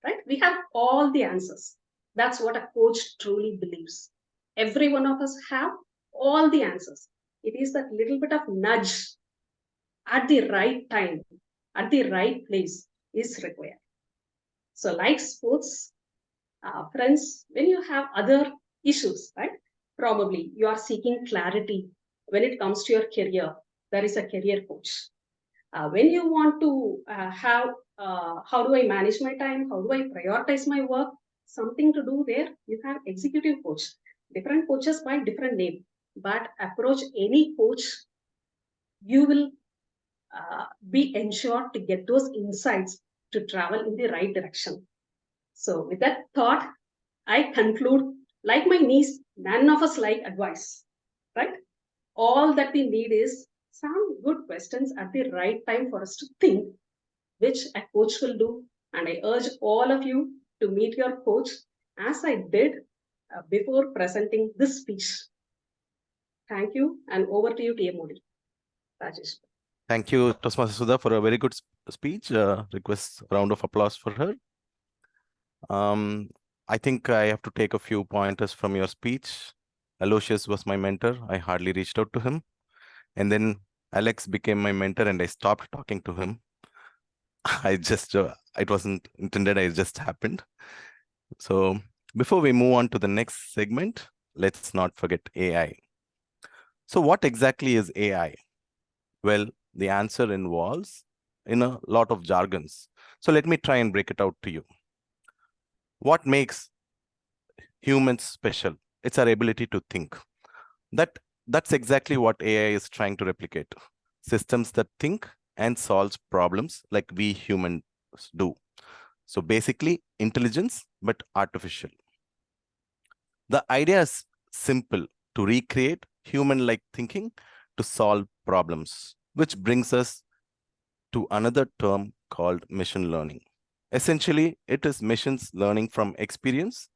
right? We have all the answers. That's what a coach truly believes. Every one of us have all the answers. It is that little bit of nudge at the right time, at the right place is required. So like sports, friends, when you have other issues, right? Probably you are seeking clarity when it comes to your career. There is a career coach. When you want to have, how do I manage my time? How do I prioritize my work? Something to do there, you have executive coach. Different coaches by different name, but approach any coach, you will be ensured to get those insights to travel in the right direction. So with that thought, I conclude, like my niece, none of us like advice, right? All that we need is some good questions at the right time for us to think, which a coach will do. And I urge all of you to meet your coach, as I did before presenting this speech. Thank you, and over to you, T.M. Modi. Rajesh. Thank you, Toastmaster Sudha, for a very good speech. Request a round of applause for her. I think I have to take a few pointers from your speech. Aloysius was my mentor. I hardly reached out to him. And then Alex became my mentor and I stopped talking to him. I just, it wasn't intended, it just happened. So before we move on to the next segment, let's not forget AI. So what exactly is AI? Well, the answer involves in a lot of jargons. So let me try and break it out to you. What makes humans special? It's our ability to think. That's exactly what AI is trying to replicate. Systems that think and solve problems like we humans do. So basically intelligence, but artificial. The idea is simple: to recreate human-like thinking to solve problems, which brings us to another term called machine learning. Essentially, it is machines learning from experience.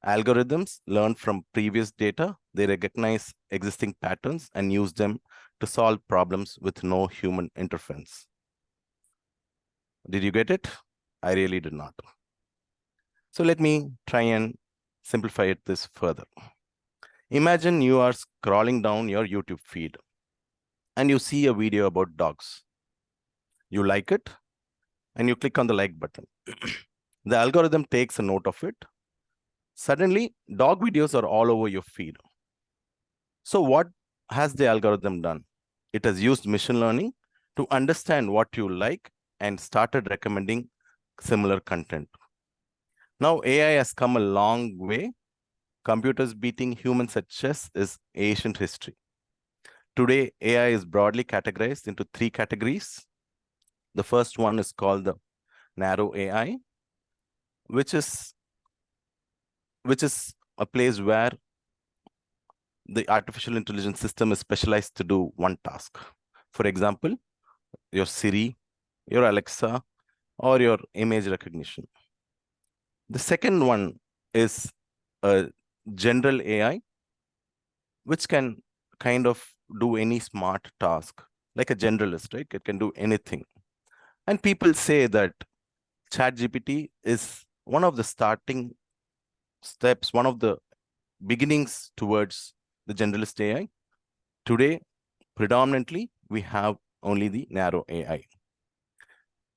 Algorithms learn from previous data. They recognize existing patterns and use them to solve problems with no human interference. Did you get it? I really did not. So let me try and simplify this further. Imagine you are scrolling down your YouTube feed and you see a video about dogs. You like it and you click on the like button. The algorithm takes a note of it. Suddenly, dog videos are all over your feed. So what has the algorithm done? It has used machine learning to understand what you like and started recommending similar content. Now AI has come a long way. Computers beating humans at chess is ancient history. Today, AI is broadly categorized into 3 categories. The first one is called the narrow AI, which is a place where the artificial intelligence system is specialized to do one task. For example, your Siri, your Alexa, or your image recognition. The second one is a general AI, which can kind of do any smart task, like a generalist, right? It can do anything. And people say that ChatGPT is one of the starting steps, one of the beginnings towards the generalist AI. Today, predominantly, we have only the narrow AI.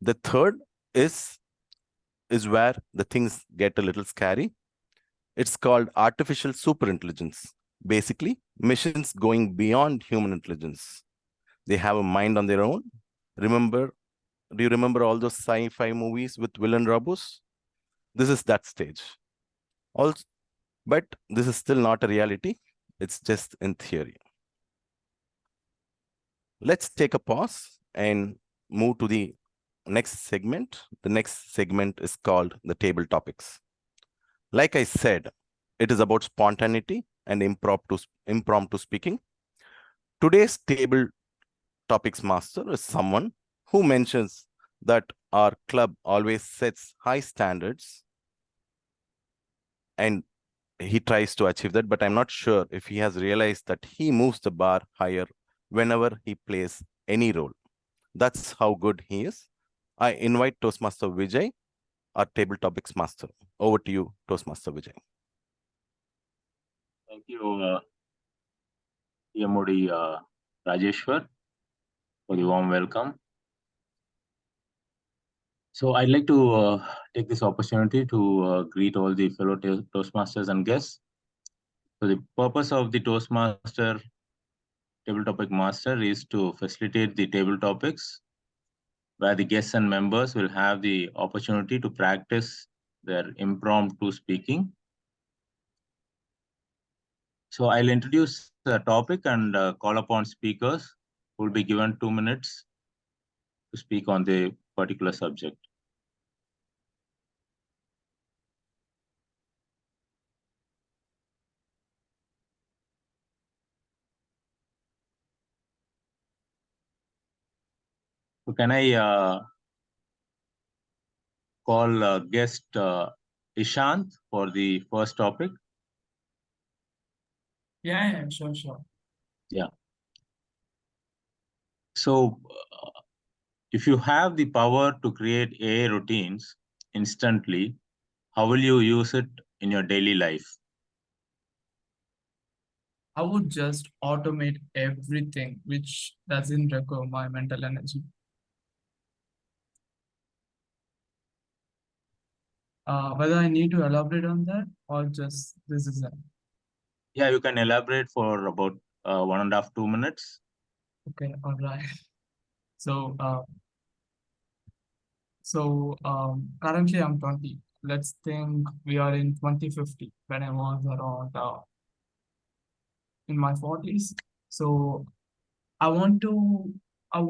The third is where the things get a little scary. It's called artificial superintelligence. Basically, machines going beyond human intelligence. They have a mind on their own. Do you remember all those sci-fi movies with villain robots? This is that stage. Also, but this is still not a reality. It's just in theory. Let's take a pause and move to the next segment. The next segment is called the table topics. Like I said, it is about spontaneity and impromptu speaking. Today's table topics master is someone who mentions that our club always sets high standards and he tries to achieve that, but I'm not sure if he has realized that he moves the bar higher whenever he plays any role. That's how good he is. I invite Toastmaster Vijay, our table topics master. Over to you, Toastmaster Vijay. Thank you, PMOD Rajeshwar, for the warm welcome. So I'd like to take this opportunity to greet all the fellow Toastmasters and guests. So the purpose of the Toastmaster Table Topic Master is to facilitate the table topics where the guests and members will have the opportunity to practice their impromptu speaking. So I'll introduce the topic and call upon speakers who will be given 2 minutes to speak on the particular subject. So can I call guest Ishant for the first topic? Yeah, sure. Yeah. So if you have the power to create AI routines instantly, how will you use it in your daily life? I would just automate everything which doesn't require my mental energy. Whether I need to elaborate on that or just this is it. Yeah, you can elaborate for about 1.5 to 2 minutes. Okay, all right. So, currently I'm 20. Let's think we are in 2050 when I was around in my 40s. So I want to have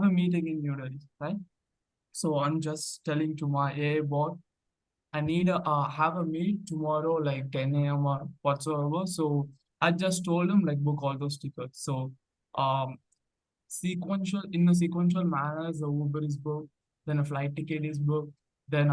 a meeting in New Delhi, right? So I'm just telling to my AI bot, I need to have a meet tomorrow, like 10 a.m. or whatsoever. So I just told him like book all those tickets. So um in a sequential manner, the Uber is booked, then a flight ticket is booked, then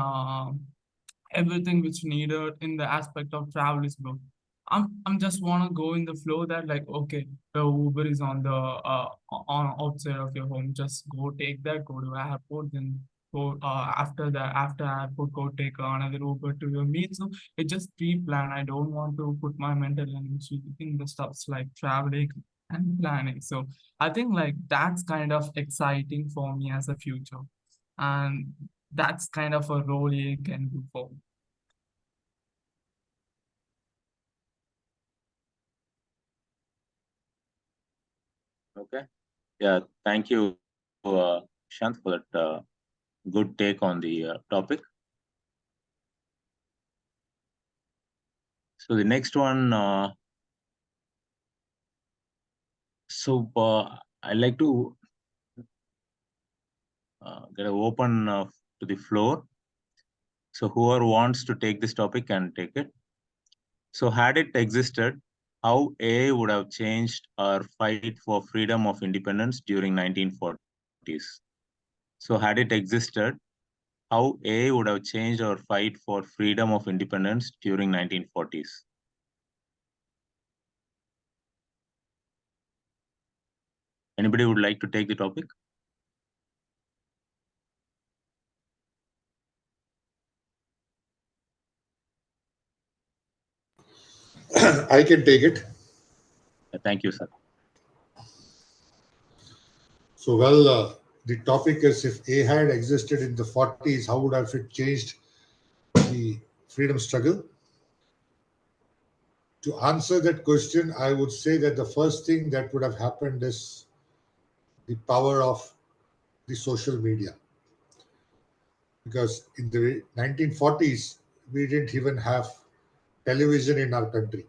everything which needed in the aspect of travel is booked. I'm just wanna go in the flow that like okay, the Uber is on the on outside of your home. Just go take that, go to airport, then go after airport, go take another Uber to your meet. So it just pre-plan. I don't want to put my mental energy in the stuffs like traveling and planning. So I think like that's kind of exciting for me as a future. And that's kind of a role you can do for me. Okay. Yeah, thank you, Shant, for that good take on the topic. So the next one, I'd like to get open to the floor. So whoever wants to take this topic can take it. So had it existed, how AI would have changed our fight for freedom of independence during 1940s? So had it existed, how AI would have changed our fight for freedom of independence during 1940s? Anybody would like to take the topic? I can take it. Thank you, sir. So, well, the topic is, if A had existed in the 40s, how would have it changed the freedom struggle? To answer that question, I would say that the first thing that would have happened is the power of the social media. Because in the 1940s, we didn't even have television in our country,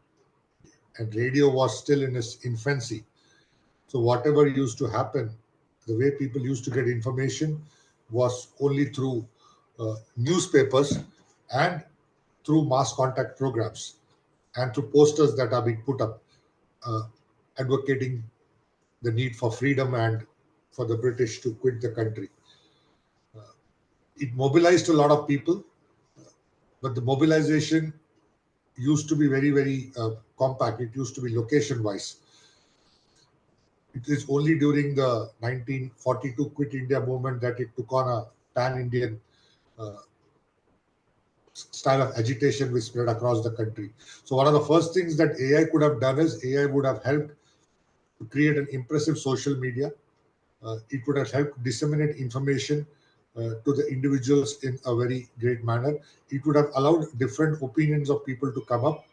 and radio was still in its infancy. So, whatever used to happen, the way people used to get information was only through newspapers and through mass contact programs and through posters that are being put up advocating the need for freedom and for the British to quit the country. It mobilized a lot of people, but the mobilization used to be very, very compact. It used to be location wise. It is only during the 1942 Quit India movement that it took on a pan-Indian style of agitation which spread across the country. So one of the first things that AI could have done is AI would have helped to create an impressive social media. It would have helped disseminate information to the individuals in a very great manner. It would have allowed different opinions of people to come up.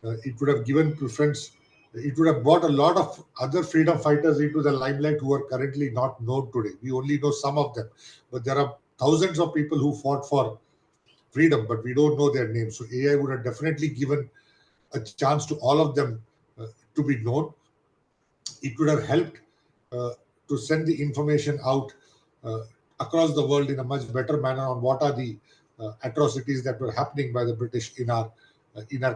It would have given preference. It would have brought a lot of other freedom fighters into the limelight who are currently not known today. We only know some of them, but there are thousands of people who fought for freedom, but we don't know their names. So AI would have definitely given a chance to all of them to be known. It would have helped to send the information out across the world in a much better manner on what are the atrocities that were happening by the British in our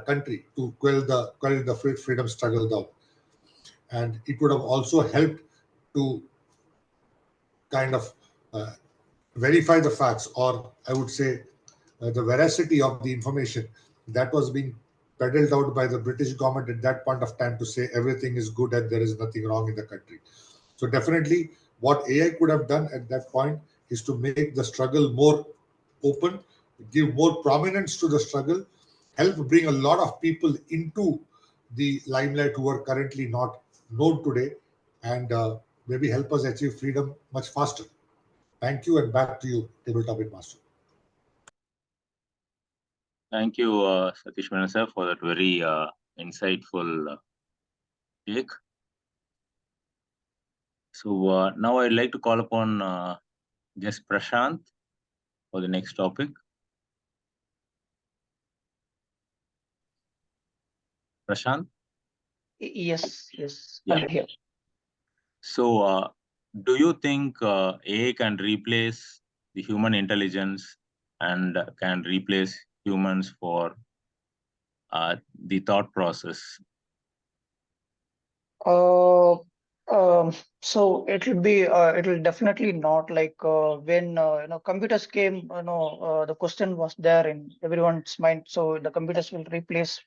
country to quell the freedom struggle down. And it would have also helped to kind of verify the facts, or I would say the veracity of the information that was being peddled out by the British government at that point of time to say everything is good and there is nothing wrong in the country. So definitely what AI could have done at that point is to make the struggle more open, give more prominence to the struggle, help bring a lot of people into the limelight who are currently not known today, and maybe help us achieve freedom much faster. Thank you, and back to you, Table Topic Master. Thank you, Satish Menon sir, for that very insightful take. So now I'd like to call upon guest Prashant for the next topic. Prashant? Yes, Yeah. I'm here. So do you think AI can replace the human intelligence and can replace humans for the thought process? So it'll definitely not, like when computers came, the question was there in everyone's mind. So the computers will replace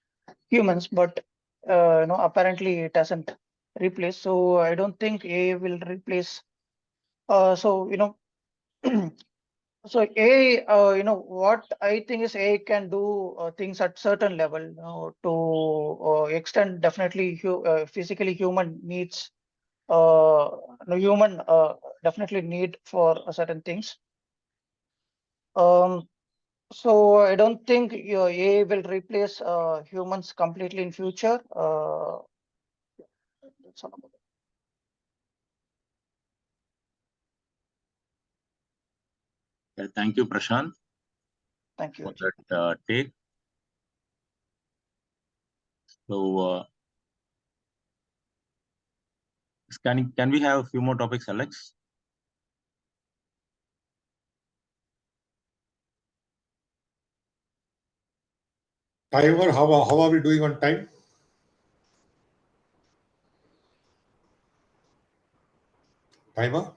humans, but apparently it hasn't replaced. So I don't think AI will replace. So so AI, what I think is AI can do things at certain level, to extend definitely physically human needs. No human definitely need for certain things. So I don't think AI will replace humans completely in future. That's all about it. Thank you, Prashant. Thank you. For that take. So can we have a few more topics, Alex? Timer, how are we doing on time? Timer?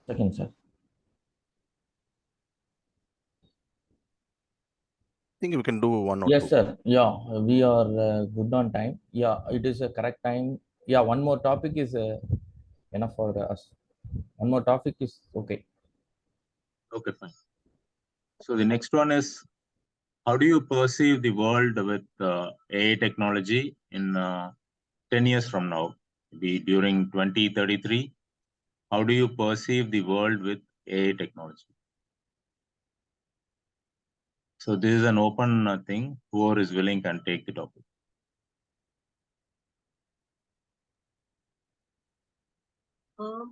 Second, sir. I think we can do one or Yes, two. sir. Yeah, we are good on time. Yeah, it is a correct time. Yeah, one more topic is enough for us. One more topic is okay. Okay, fine. So the next one is, how do you perceive the world with AI technology in 10 years from now? Maybe during 2033, how do you perceive the world with AI technology? So this is an open thing. Whoever is willing can take the topic.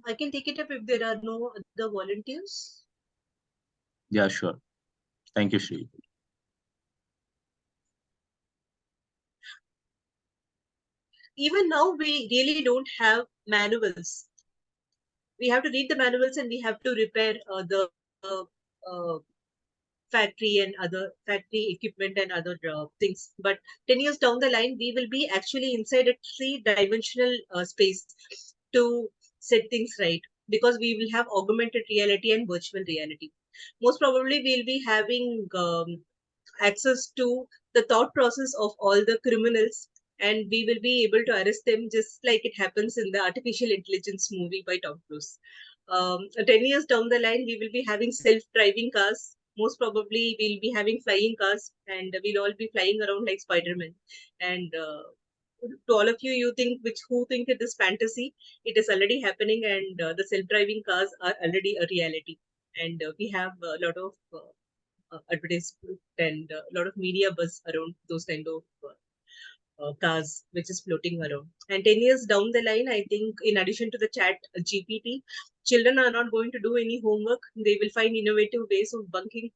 I can take it up if there are no other volunteers. Yeah, sure. Thank you, Shri. Even now, we really don't have manuals. We have to read the manuals and we have to repair the factory and other factory equipment and other things. But 10 years down the line, we will be actually inside a three-dimensional space to set things right, because we will have augmented reality and virtual reality. Most probably, we'll be having access to the thought process of all the criminals, and we will be able to arrest them just like it happens in the artificial intelligence movie by Tom Cruise. 10 years down the line, we will be having self-driving cars. Most probably, we'll be having flying cars, and we'll all be flying around like Spider-Man. And to all of you, who think it is fantasy, it is already happening, and the self-driving cars are already a reality. And we have a lot of advertisement and a lot of media buzz around those kind of cars which is floating around. And 10 years down the line, I think in addition to the chat GPT, children are not going to do any homework. They will find innovative ways of bunking.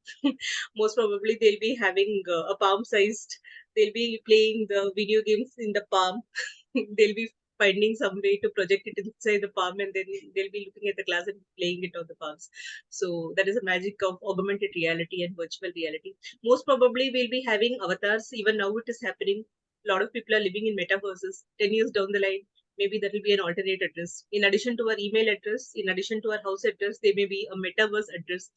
Most probably they'll be having a palm sized, they'll be playing the video games in the palm. They'll be finding some way to project it inside the palm, and then they'll be looking at the glass and playing it on the palms. So that is the magic of augmented reality and virtual reality. Most probably we'll be having avatars. Even now it is happening. A lot of people are living in metaverses. 10 years down the line, maybe that will be an alternate address. In addition to our email address, in addition to our house address, there may be a metaverse address,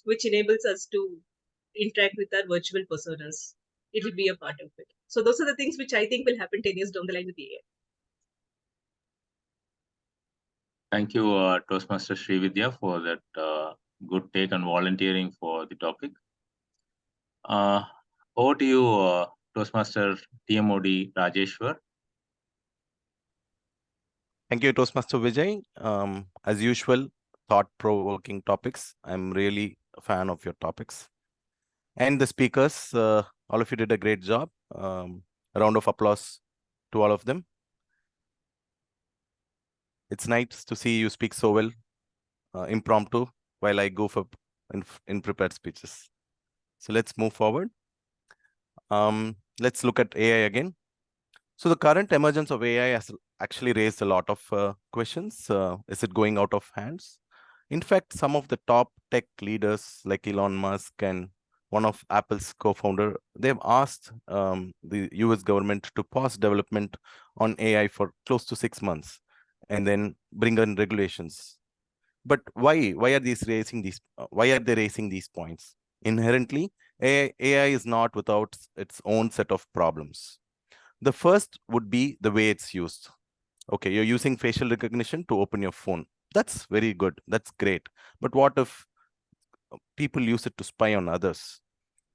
which enables us to interact with our virtual personas. It will be a part of it. So those are the things which I think will happen 10 years down the line with AI. Thank you, Toastmaster Srividya, for that good take on volunteering for the topic. Over to you, Toastmaster TMOD Rajeshwar. Thank you, Toastmaster Vijay. As usual, thought-provoking topics. I'm really a fan of your topics. And the speakers, all of you did a great job. A round of applause to all of them. It's nice to see you speak so well, impromptu, while I go for in prepared speeches. So let's move forward. Let's look at AI again. So the current emergence of AI has actually raised a lot of questions. Is it going out of hands? In fact, some of the top tech leaders like Elon Musk and one of Apple's co-founder, they've asked the US government to pause development on AI for close to 6 months and then bring in regulations. But why are they raising these points? Inherently, AI is not without its own set of problems. The first would be the way it's used. Okay, you're using facial recognition to open your phone. That's very good. That's great. But what if people use it to spy on others?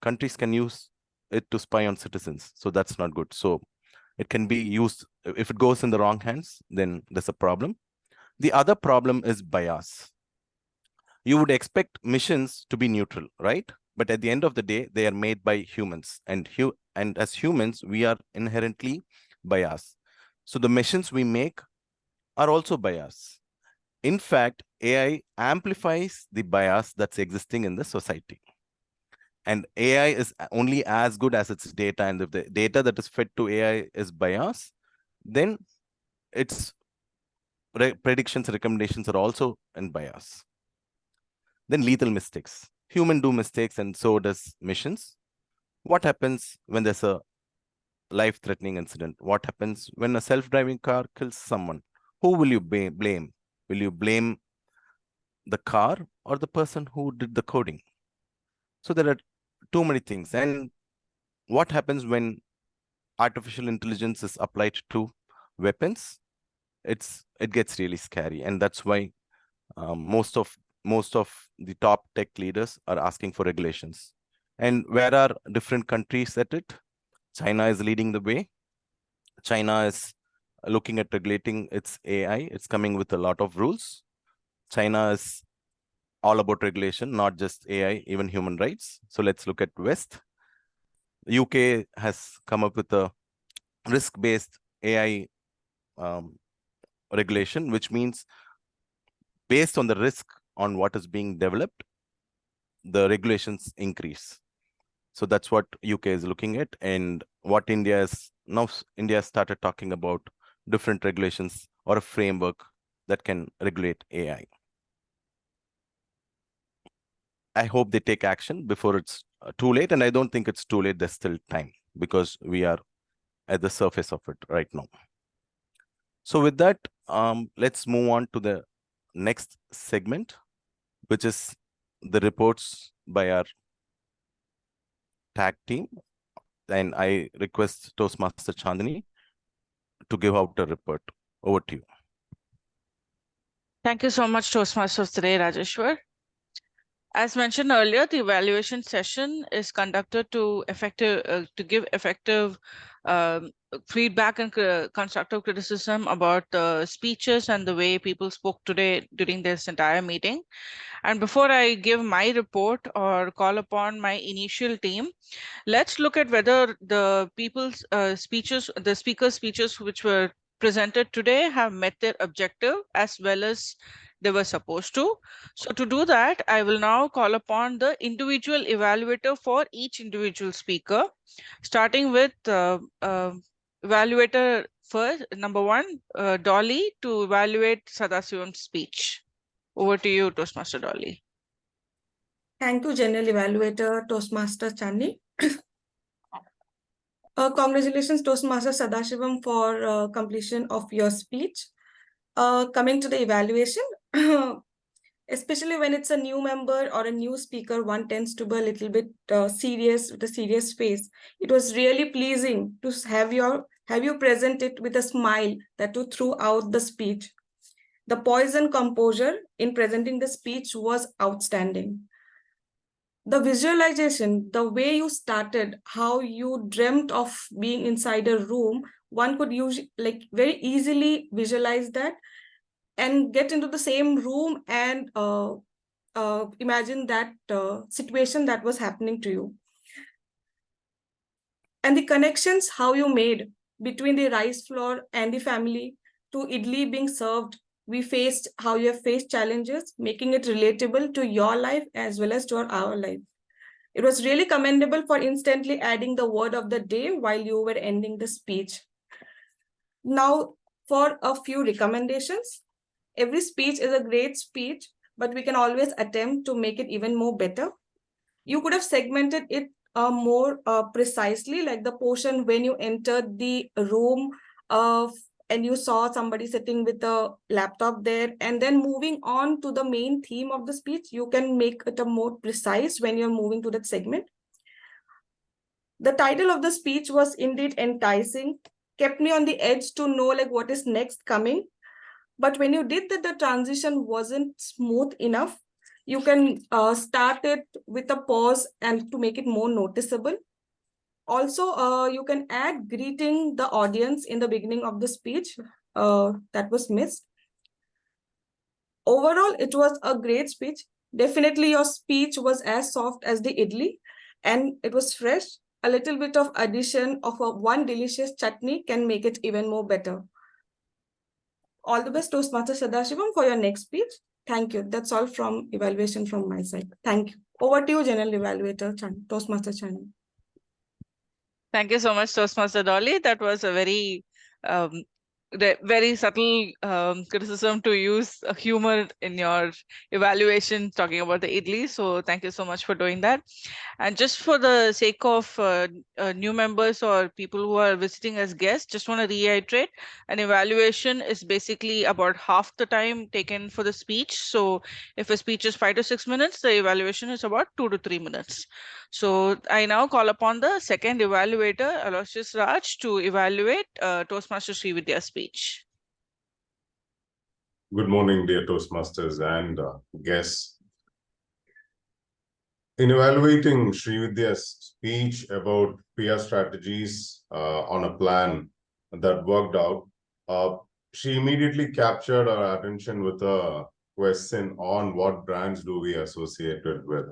Countries can use it to spy on citizens. So that's not good. So it can be used. If it goes in the wrong hands, then there's a problem. The other problem is bias. You would expect missions to be neutral, right? But at the end of the day, they are made by humans. And as humans, we are inherently biased. So the missions we make are also biased. In fact, AI amplifies the bias that's existing in the society. And AI is only as good as its data. And if the data that is fed to AI is biased, then its predictions, recommendations are also in bias. Then lethal mistakes. Humans do mistakes and so does missions. What happens when there's a life-threatening incident? What happens when a self-driving car kills someone? Who will you blame? Will you blame the car or the person who did the coding? So there are too many things. And what happens when artificial intelligence is applied to weapons? it gets really scary, and that's why most of the top tech leaders are asking for regulations. And where are different countries at it? China is leading the way. China is looking at regulating its AI. It's coming with a lot of rules. China is all about regulation, not just AI, even human rights. So let's look at West. UK has come up with a risk-based AI regulation, which means based on the risk on what is being developed, the regulations increase. So that's what UK is looking at, and what India is now. India started talking about different regulations or a framework that can regulate AI. I hope they take action before it's too late, and I don't think it's too late. There's still time because we are at the surface of it right now. So with that, let's move on to the next segment, which is the reports by our tag team. And I request Toastmaster Chandni to give out a report. Over to you. Thank you so much, Toastmasters today, Rajeshwar. As mentioned earlier, the evaluation session is conducted to give effective feedback and constructive criticism about the speeches and the way people spoke today during this entire meeting. And before I give my report or call upon my initial team, let's look at whether the people's speeches, the speakers' speeches which were presented today have met their objective as well as they were supposed to. So to do that, I will now call upon the individual evaluator for each individual speaker, starting with evaluator first, number one, Dolly, to evaluate Sadasivam's speech. Over to you, Toastmaster Dolly. Thank you, General Evaluator Toastmaster Channi. Congratulations, Toastmaster Sadashivam, for completion of your speech. Coming to the evaluation, especially when it's a new member or a new speaker, one tends to be a little bit serious with a serious face. It was really pleasing to have you present it with a smile that you throughout the speech. The poise and composure in presenting the speech was outstanding. The visualization, the way you started, how you dreamt of being inside a room, one could very easily visualize that and get into the same room and imagine that situation that was happening to you. And the connections, how you made between the rice flour and the family to idli being served, how you have faced challenges, making it relatable to your life as well as to our life. It was really commendable for instantly adding the word of the day while you were ending the speech. Now, for a few recommendations. Every speech is a great speech, but we can always attempt to make it even more better. You could have segmented it more precisely, like the portion when you entered the room and you saw somebody sitting with a laptop there, and then moving on to the main theme of the speech, you can make it a more precise when you're moving to that segment. The title of the speech was indeed enticing, kept me on the edge to know like what is next coming. But when you did that, the transition wasn't smooth enough. You can start it with a pause and to make it more noticeable. Also, you can add greeting the audience in the beginning of the speech that was missed. Overall, it was a great speech. Definitely your speech was as soft as the idli and it was fresh. A little bit of addition of one delicious chutney can make it even more better. All the best, Toastmaster Sadashivam, for your next speech. Thank you. That's all from evaluation from my side. Thank you. Over to you, General Evaluator Toastmaster Channel. Thank you so much, Toastmaster Dolly. That was a very subtle criticism to use humor in your evaluation talking about the idli. So thank you so much for doing that. And just for the sake of new members or people who are visiting as guests, just want to reiterate, an evaluation is basically about half the time taken for the speech. So if a speech is 5 to 6 minutes, the evaluation is about 2 to 3 minutes. So I now call upon the second evaluator, Aloysius Raj, to evaluate Toastmaster Srividya's speech. Good morning, dear Toastmasters and guests. In evaluating Srividya's speech about PR strategies on a plan that worked out, she immediately captured our attention with a question on what brands do we associate it with.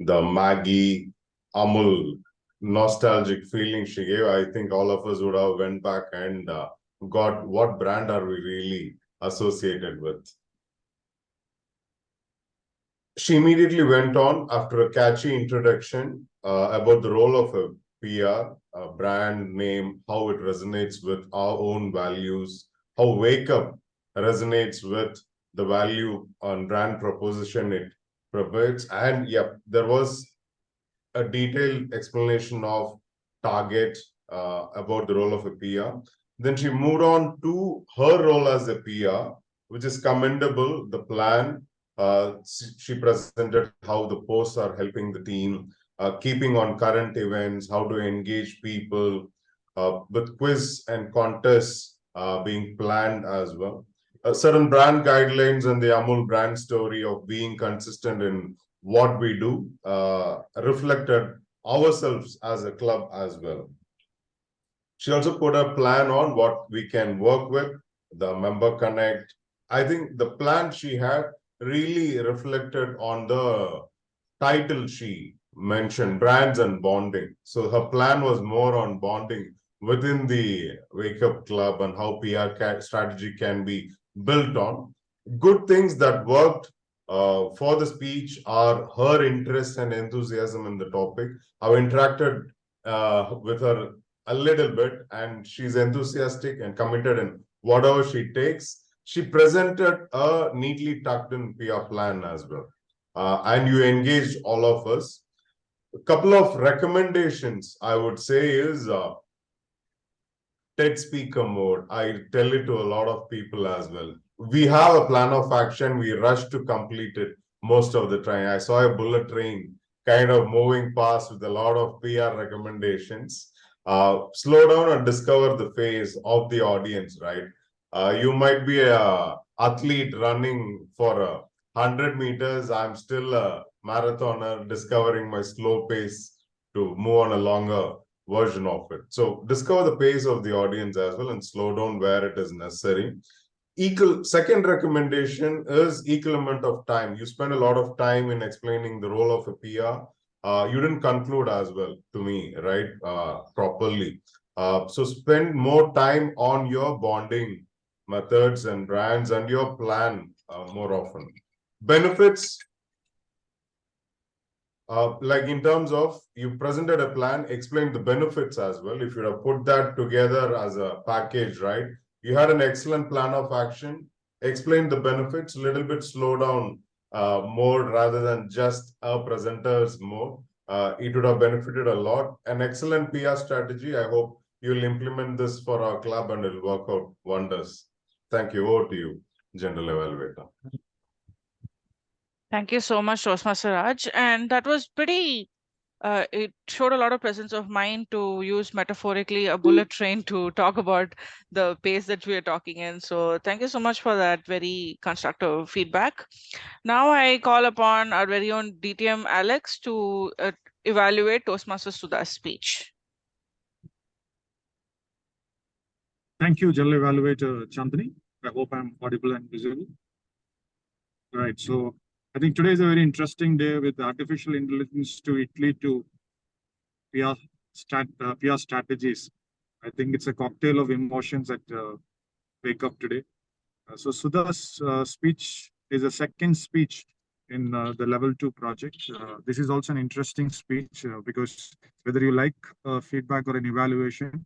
The Maggie, Amul, nostalgic feeling she gave, I think all of us would have went back and got what brand are we really associated with. She immediately went on after a catchy introduction about the role of a PR, a brand name, how it resonates with our own values, how Wake Up resonates with the value on brand proposition it provides. And yeah, there was a detailed explanation of Target about the role of a PR. Then she moved on to her role as a PR, which is commendable, the plan. She presented how the posts are helping the team, keeping on current events, how to engage people, with quiz and contests being planned as well. Certain brand guidelines and the Amul brand story of being consistent in what we do reflected ourselves as a club as well. She also put a plan on what we can work with, the member connect. I think the plan she had really reflected on the title she mentioned, brands and bonding. So her plan was more on bonding within the Wake Up Club and how PR strategy can be built on. Good things that worked for the speech are her interest and enthusiasm in the topic. I've interacted with her a little bit, and she's enthusiastic and committed in whatever she takes. She presented a neatly tucked in PR plan as well. And you engaged all of us. A couple of recommendations I would say is TED speaker mode. I tell it to a lot of people as well. We have a plan of action. We rush to complete it most of the time. I saw a bullet train kind of moving past with a lot of PR recommendations. Slow down and discover the face of the audience, right? You might be an athlete running for 100 meters. I'm still a marathoner discovering my slow pace to move on a longer version of it. So discover the pace of the audience as well and slow down where it is necessary. Second recommendation is equal amount of time. You spend a lot of time in explaining the role of a PR. You didn't conclude as well to me, right? Properly. So spend more time on your bonding methods and brands and your plan more often. Benefits, like in terms of you presented a plan, explained the benefits as well. If you have put that together as a package, right? You had an excellent plan of action, explained the benefits, a little bit slow down more rather than just a presenter's mode. It would have benefited a lot. An excellent PR strategy. I hope you'll implement this for our club and it'll work out wonders. Thank you. Over to you, General Evaluator. Thank you so much, Toastmaster Raj. And that was pretty, it showed a lot of presence of mind to use metaphorically a bullet train to talk about the pace that we are talking in. So thank you so much for that very constructive feedback. Now I call upon our very own DTM Alex to evaluate Toastmaster Sudha's speech. Thank you, General Evaluator Chandani. I hope I'm audible and visible. Right. So I think today is a very interesting day with artificial intelligence to Italy to PR strategies. I think it's a cocktail of emotions that wake up today. So Sudha's speech is a second speech in the level 2 project. This is also an interesting speech because whether you like feedback or an evaluation,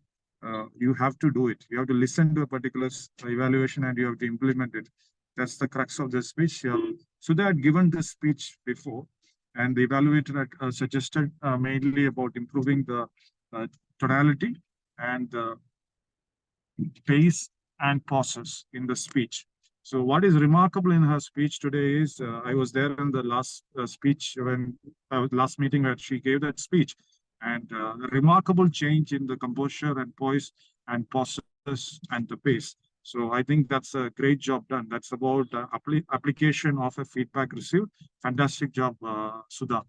you have to do it. You have to listen to a particular evaluation and you have to implement it. That's the crux of the speech. Sudha had given this speech before, and the evaluator had suggested mainly about improving the tonality and pace and pauses in the speech. So what is remarkable in her speech today is, I was there in the last speech when last meeting where she gave that speech, and a remarkable change in the composure and poise and pauses and the pace. So I think that's a great job done. That's about application of a feedback received. Fantastic job, Sudha.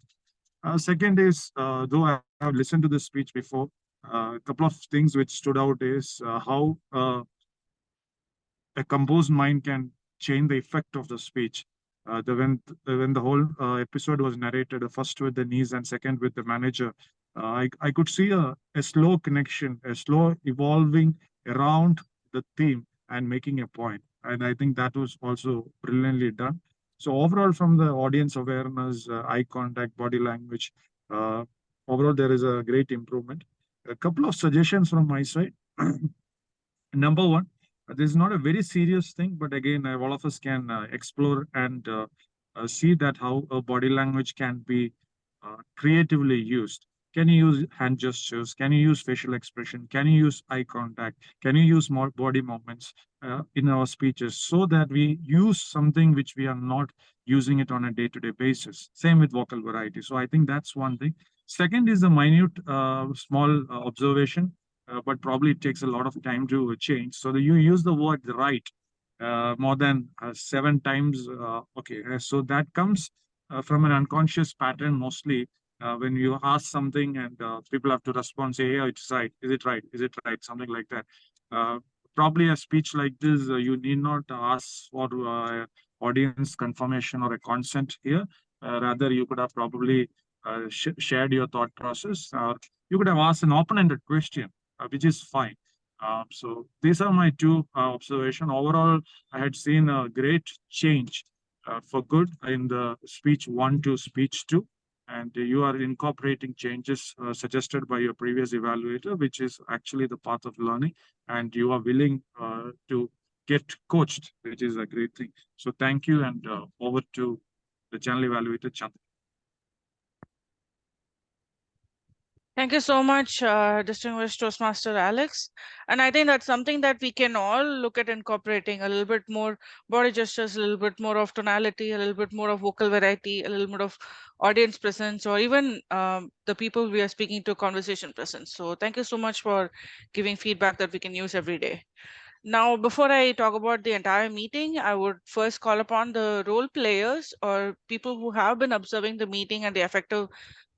Second is, though I have listened to this speech before, a couple of things which stood out is how a composed mind can change the effect of the speech. When the whole episode was narrated, first with the niece and second with the manager, I could see a slow connection, a slow evolving around the theme and making a point. And I think that was also brilliantly done. So overall, from the audience awareness, eye contact, body language, uh, overall there is a great improvement. A couple of suggestions from my side. Number one, this is not a very serious thing, but again, all of us can explore and see that how a body language can be creatively used. Can you use hand gestures? Can you use facial expression? Can you use eye contact? Can you use more body movements in our speeches so that we use something which we are not using it on a day-to-day basis? Same with vocal variety. So I think that's one thing. Second is a minute, small observation, but probably it takes a lot of time to change. So you use the word right more than 7 times. So that comes from an unconscious pattern mostly. When you ask something and people have to respond, say, yeah, it's right. Is it right? Is it right? Something like that. Uh, Probably a speech like this, you need not ask for audience confirmation or a consent here. Rather, you could have probably shared your thought process. You could have asked an open-ended question, which is fine. So these are my two observations. Overall, I had seen a great change for good in the speech 1 to speech 2. And you are incorporating changes suggested by your previous evaluator, which is actually the path of learning. And you are willing to get coached, which is a great thing. So thank you, and over to the channel evaluator, Chandra. Thank you so much, distinguished Toastmaster Alex. And I think that's something that we can all look at incorporating a little bit more body gestures, a little bit more of tonality, a little bit more of vocal variety, a little bit of audience presence, or even the people we are speaking to conversation presence. So thank you so much for giving feedback that we can use every day. Now, before I talk about the entire meeting, I would first call upon the role players or people who have been observing the meeting and the effective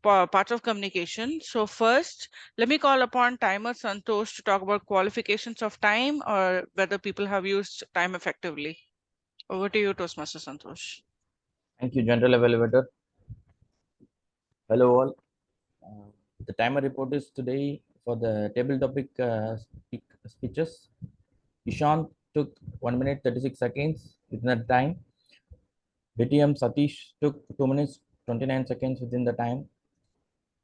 parts of communication. So first, let me call upon Timer Santosh to talk about qualifications of time or whether people have used time effectively. Over to you, Toastmaster Santosh. Thank you, General Evaluator. Hello all. The timer report is today for the table topic speeches. Ishant took 1 minute 36 seconds within that time. DTM Satish took 2 minutes 29 seconds within the time.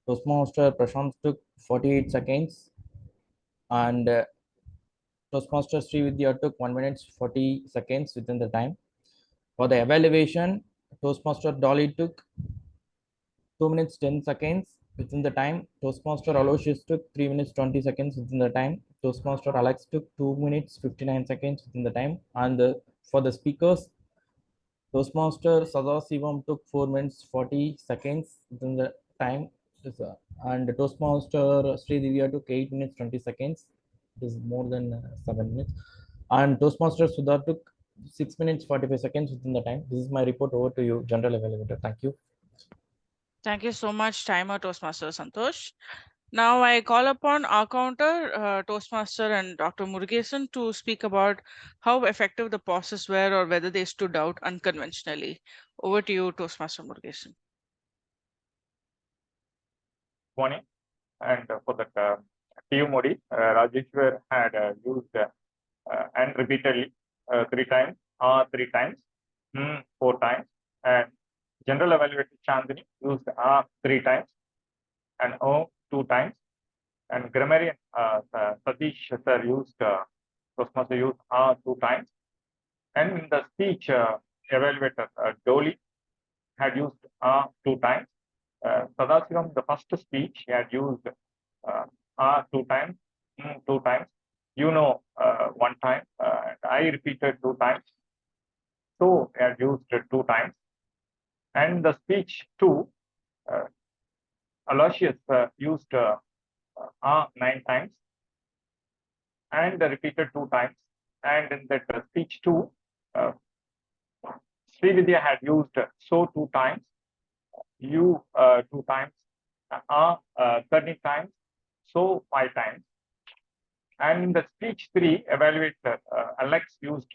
Toastmaster Prashant took 48 seconds. And Toastmaster Srividya took 1 minute 40 seconds within the time. For the evaluation, Toastmaster Dolly took 2 minutes 10 seconds within the time. Toastmaster Aloysius took 3 minutes 20 seconds within the time. Toastmaster Alex took 2 minutes 59 seconds within the time. And for the speakers, Toastmaster Sadasivam took 4 minutes 40 seconds within the time. And Toastmaster Sri Divya took 8 minutes 20 seconds. This is more than 7 minutes. And Toastmaster Sudha took 6 minutes 45 seconds within the time. This is my report. Over to you, General Evaluator. Thank you. Thank you so much, Timer Toastmaster Santosh. Now I call upon our counter, Toastmaster and Dr. Murugesan to speak about how effective the pauses were or whether they stood out unconventionally. Over to you, Toastmaster Murugesan. Morning. And for the TU Modi, Rajeshwar had used and repeatedly 3 times, 3 times, 4 times, and General Evaluator Chandani used 3 times and 2 times, and grammarian Satish sir used Toastmaster used 2 times, and in the speech evaluator Dolly had used 2 times. Sadasivam, the first speech, he had used 2 times, 2 times. 1 time, and I repeated 2 times. So I had used 2 times. And the speech 2, Aloysius used 9 times and repeated 2 times. And in that speech 2, Srividya had used so 2 times, you 2 times, 30 times, so 5 times. And in the speech 3, evaluator Alex used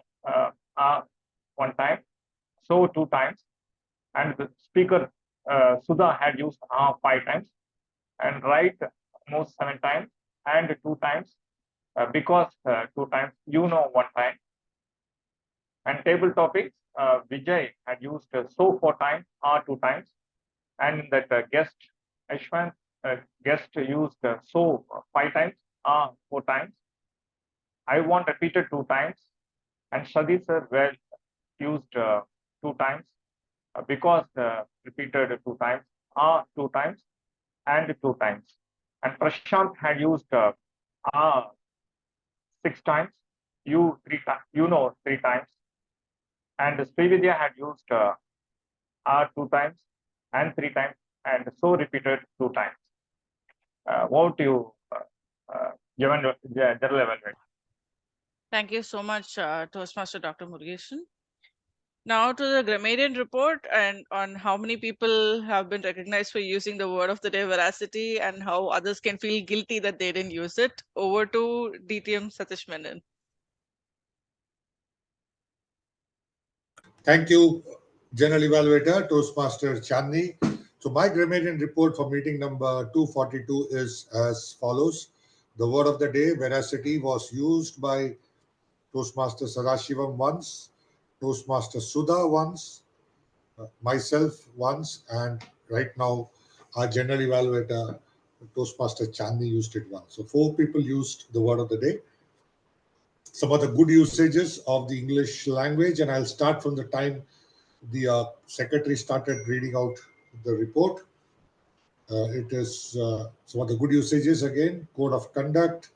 1 time, so 2 times, and the speaker Sudha had used 5 times, and write most 7 times and 2 times, because 2 times, 1 time. And table topics, Vijay had used so 4 times, 2 times, and that guest Ashwant guest used so 5 times, 4 times. I want repeated 2 times, and Shadi sir well used 2 times, because repeated 2 times, 2 times, and 2 times. And Prashant had used 6 times, 3 times, 3 times. And Srividya had used 2 times and 3 times, and so repeated 2 times. What do you, General Evaluator? Thank you so much, Toastmaster Dr. Murugesan. Now to the grammarian report and on how many people have been recognized for using the word of the day veracity and how others can feel guilty that they didn't use it. Over to DTM Satish Menon. Thank you, General Evaluator, Toastmaster Chandni. So my grammarian report for meeting number 242 is as follows. The word of the day, veracity, was used by Toastmaster Sadashivam once, Toastmaster Sudha once, myself once, and right now our General Evaluator, Toastmaster Chandni, used it once. So 4 people used the word of the day. Some of the good usages of the English language, and I'll start from the time the secretary started reading out the report. It is some of the good usages again: code of conduct,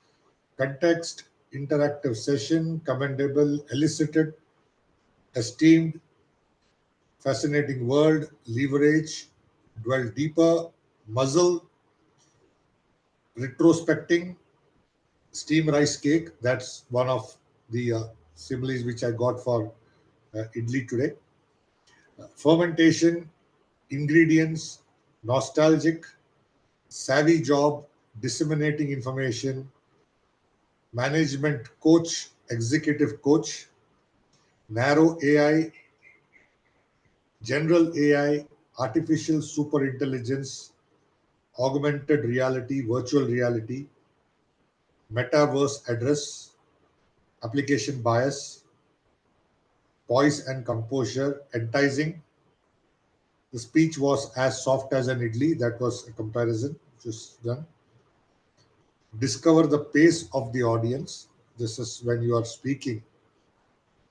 context, interactive session, commendable, elicited, esteemed, fascinating world, leverage, dwell deeper, muzzle, retrospecting, steam rice cake. That's one of the similes which I got for idli today. Fermentation, ingredients, nostalgic, savvy job, disseminating information, management coach, executive coach, narrow AI, general AI, artificial super intelligence, augmented reality, virtual reality, metaverse address, application bias, poise and composure, enticing. The speech was as soft as an idli. That was a comparison which was done. Discover the pace of the audience. This is when you are speaking.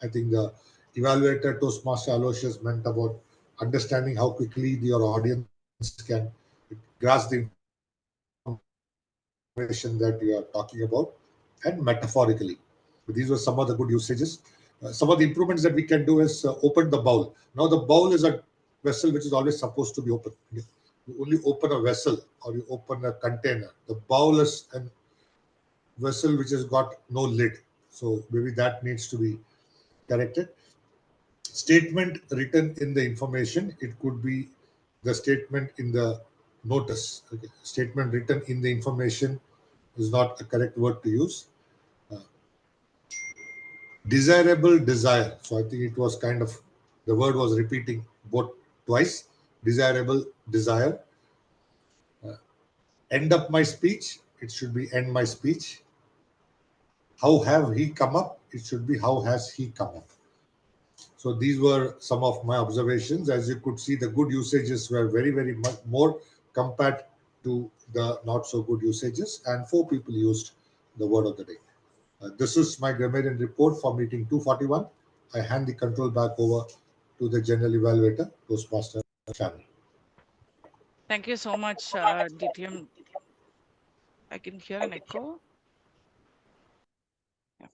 I think the evaluator Toastmaster Aloysius meant about understanding how quickly your audience can grasp the information that you are talking about, and metaphorically. These were some of the good usages. Some of the improvements that we can do is open the bowl. Now the bowl is a vessel which is always supposed to be open. You only open a vessel or you open a container. The bowl is an vessel which has got no lid. So maybe that needs to be corrected. Statement written in the information. It could be the statement in the notice. Okay. Statement written in the information is not a correct word to use. Desirable desire. So I think it was kind of, the word was repeating both twice. Desirable desire. End up my speech. It should be end my speech. How have he come up? It should be how has he come up. So these were some of my observations. As you could see, the good usages were very, very much more compared to the not so good usages, and 4 people used the word of the day. This is my grammarian report for meeting 241. I hand the control back over to the general evaluator, Toastmaster Channel. Thank you so much, DTM. I can hear an echo. Yeah.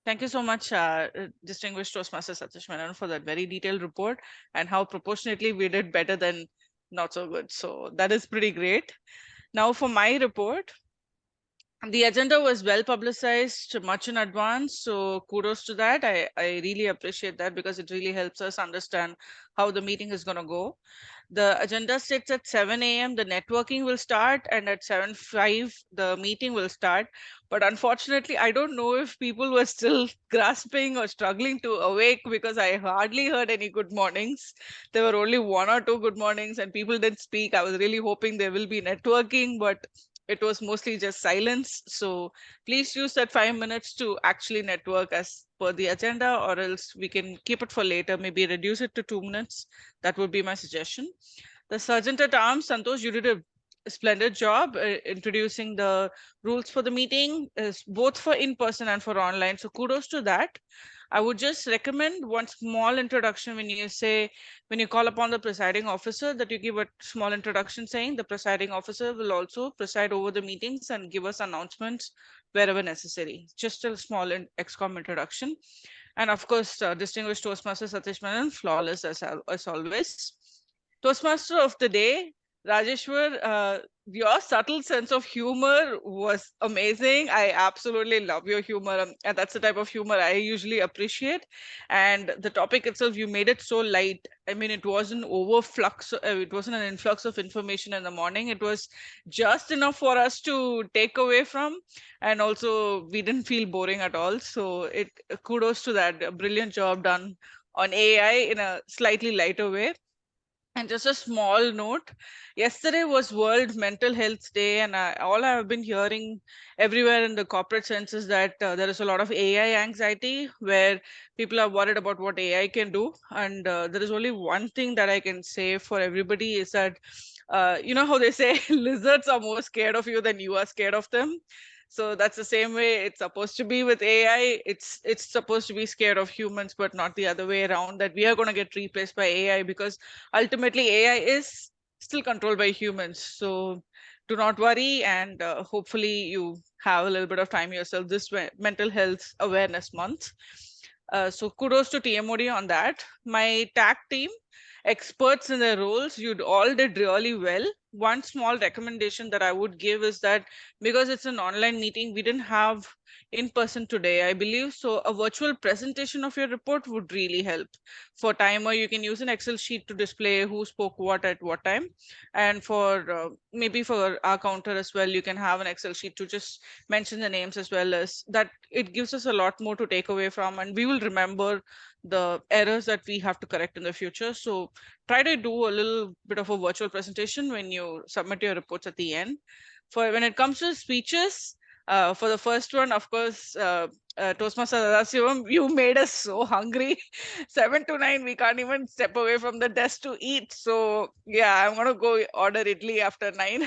Thank you so much, distinguished Toastmaster Satish Menon, for that very detailed report and how proportionately we did better than not so good. So that is pretty great. Now for my report, The agenda was well publicized much in advance, so kudos to that. I really appreciate that because it really helps us understand how the meeting is going to go. The agenda states at 7 a.m. the networking will start, and at 7:05 the meeting will start. But unfortunately, I don't know if people were still grasping or struggling to awake because I hardly heard any good mornings. There were only one or two good mornings, and people didn't speak. I was really hoping there will be networking, but it was mostly just silence. So please use that 5 minutes to actually network as per the agenda, or else we can keep it for later, maybe reduce it to 2 minutes. That would be my suggestion. The Sergeant at Arms, Santosh, you did a splendid job introducing the rules for the meeting, both for in-person and for online. So kudos to that. I would just recommend one small introduction when you call upon the presiding officer, that you give a small introduction saying the presiding officer will also preside over the meetings and give us announcements wherever necessary. Just a small XCOM introduction. And of course, distinguished Toastmaster Satish Menon, flawless as always. Toastmaster of the day, Rajeshwar, your subtle sense of humor was amazing. I absolutely love your humor, and that's the type of humor I usually appreciate. And the topic itself, you made it so light. I mean, it wasn't overflux. It wasn't an influx of information in the morning. It was just enough for us to take away from, and also we didn't feel boring at all. So it kudos to that. A brilliant job done on AI in a slightly lighter way. And just a small note, yesterday was World Mental Health Day, and all I've been hearing everywhere in the corporate sense is that there is a lot of AI anxiety where people are worried about what AI can do. And there is only one thing that I can say for everybody is that, you know how they say lizards are more scared of you than you are scared of them. So that's the same way it's supposed to be with AI. It's supposed to be scared of humans, but not the other way around, that we are going to get replaced by AI, because ultimately AI is still controlled by humans. So do not worry, and hopefully you have a little bit of time yourself this mental health awareness month. So kudos to TMOD on that. My tag team, experts in their roles, you all did really well. One small recommendation that I would give is that because it's an online meeting, we didn't have in person today, I believe. So a virtual presentation of your report would really help. For timer, you can use an Excel sheet to display who spoke what at what time. And for maybe for our counter as well, you can have an Excel sheet to just mention the names as well. As that, it gives us a lot more to take away from, and we will remember the errors that we have to correct in the future. So try to do a little bit of a virtual presentation when you submit your reports at the end. For when it comes to speeches, for the first one, of course, Toastmaster Adasivam, you made us so hungry. 7 to 9, we can't even step away from the desk to eat. So yeah, I'm gonna go order idli after 9.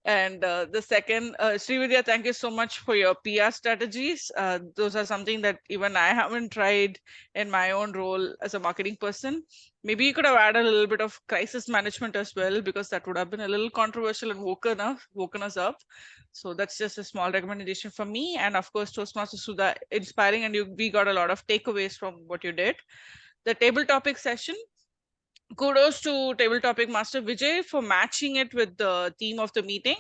And the second, Srividya, thank you so much for your PR strategies. Those are something that even I haven't tried in my own role as a marketing person. Maybe you could have added a little bit of crisis management as well, because that would have been a little controversial and woken us up. So that's just a small recommendation from me. And of course, Toastmaster Sudha, inspiring, and we got a lot of takeaways from what you did. The table topic session, kudos to table topic master Vijay for matching it with the theme of the meeting.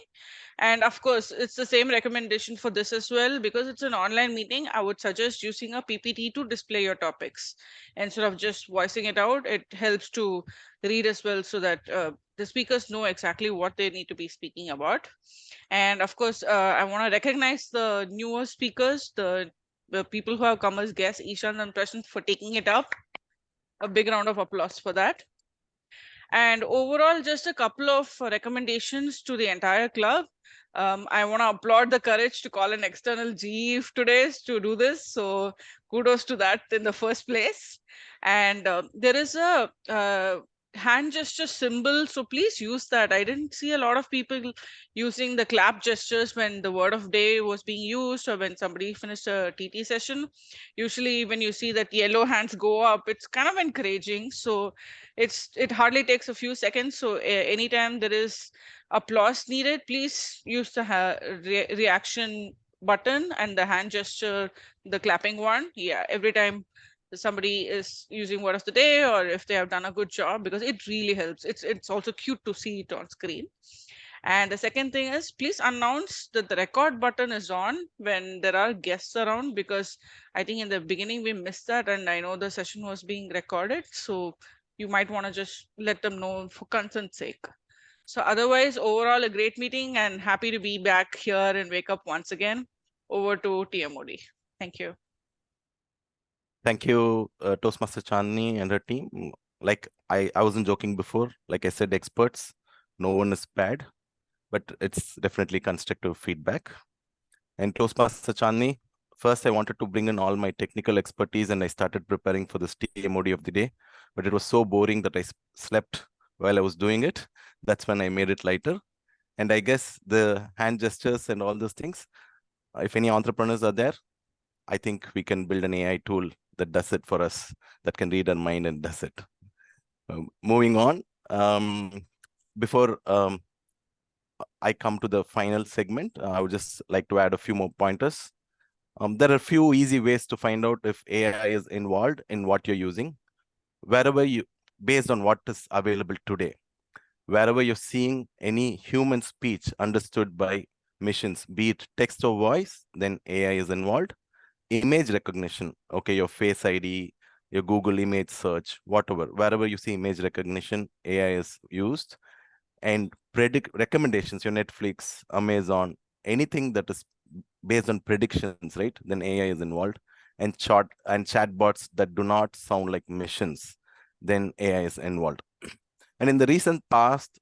And of course, it's the same recommendation for this as well. Because it's an online meeting, I would suggest using a PPT to display your topics instead of just voicing it out. It helps to read as well, so that the speakers know exactly what they need to be speaking about. And of course, I want to recognize the newer speakers, the people who have come as guests, Ishan and Prashant, for taking it up. A big round of applause for that. And overall, just a couple of recommendations to the entire club. I want to applaud the courage to call an external GE today to do this. So kudos to that in the first place. And there is a hand gesture symbol. So please use that. I didn't see a lot of people using the clap gestures when the word of day was being used, or when somebody finished a TT session. Usually when you see that yellow hands go up, it's kind of encouraging. So it hardly takes a few seconds. So anytime there is applause needed, please use the reaction button and the hand gesture, the clapping one. Yeah, every time somebody is using word of the day, or if they have done a good job, because it really helps. It's also cute to see it on screen. And the second thing is, please announce that the record button is on when there are guests around, because I think in the beginning we missed that, and I know the session was being recorded. So you might want to just let them know for consent's sake. So otherwise, overall, a great meeting and happy to be back here and wake up once again. Over to TMOD. Thank you. Thank you, Toastmaster Chandni and her team. Like I wasn't joking before. Like I said, experts, no one is bad, but it's definitely constructive feedback. And Toastmaster Chandni, first I wanted to bring in all my technical expertise and I started preparing for this TMOD of the day, but it was so boring that I slept while I was doing it. That's when I made it lighter. And I guess the hand gestures and all those things, if any entrepreneurs are there, I think we can build an AI tool that does it for us, that can read our mind and does it. Moving on, before I come to the final segment, I would just like to add a few more pointers. There are a few easy ways to find out if AI is involved in what you're using. Wherever you, based on what is available today, wherever you're seeing any human speech understood by machines, be it text or voice, then AI is involved. Image recognition, okay, your Face ID, your Google image search, whatever, wherever you see image recognition, AI is used. And predict recommendations, your Netflix, Amazon, anything that is based on predictions, right? Then AI is involved. And chatbots that do not sound like machines, then AI is involved. And in the recent past,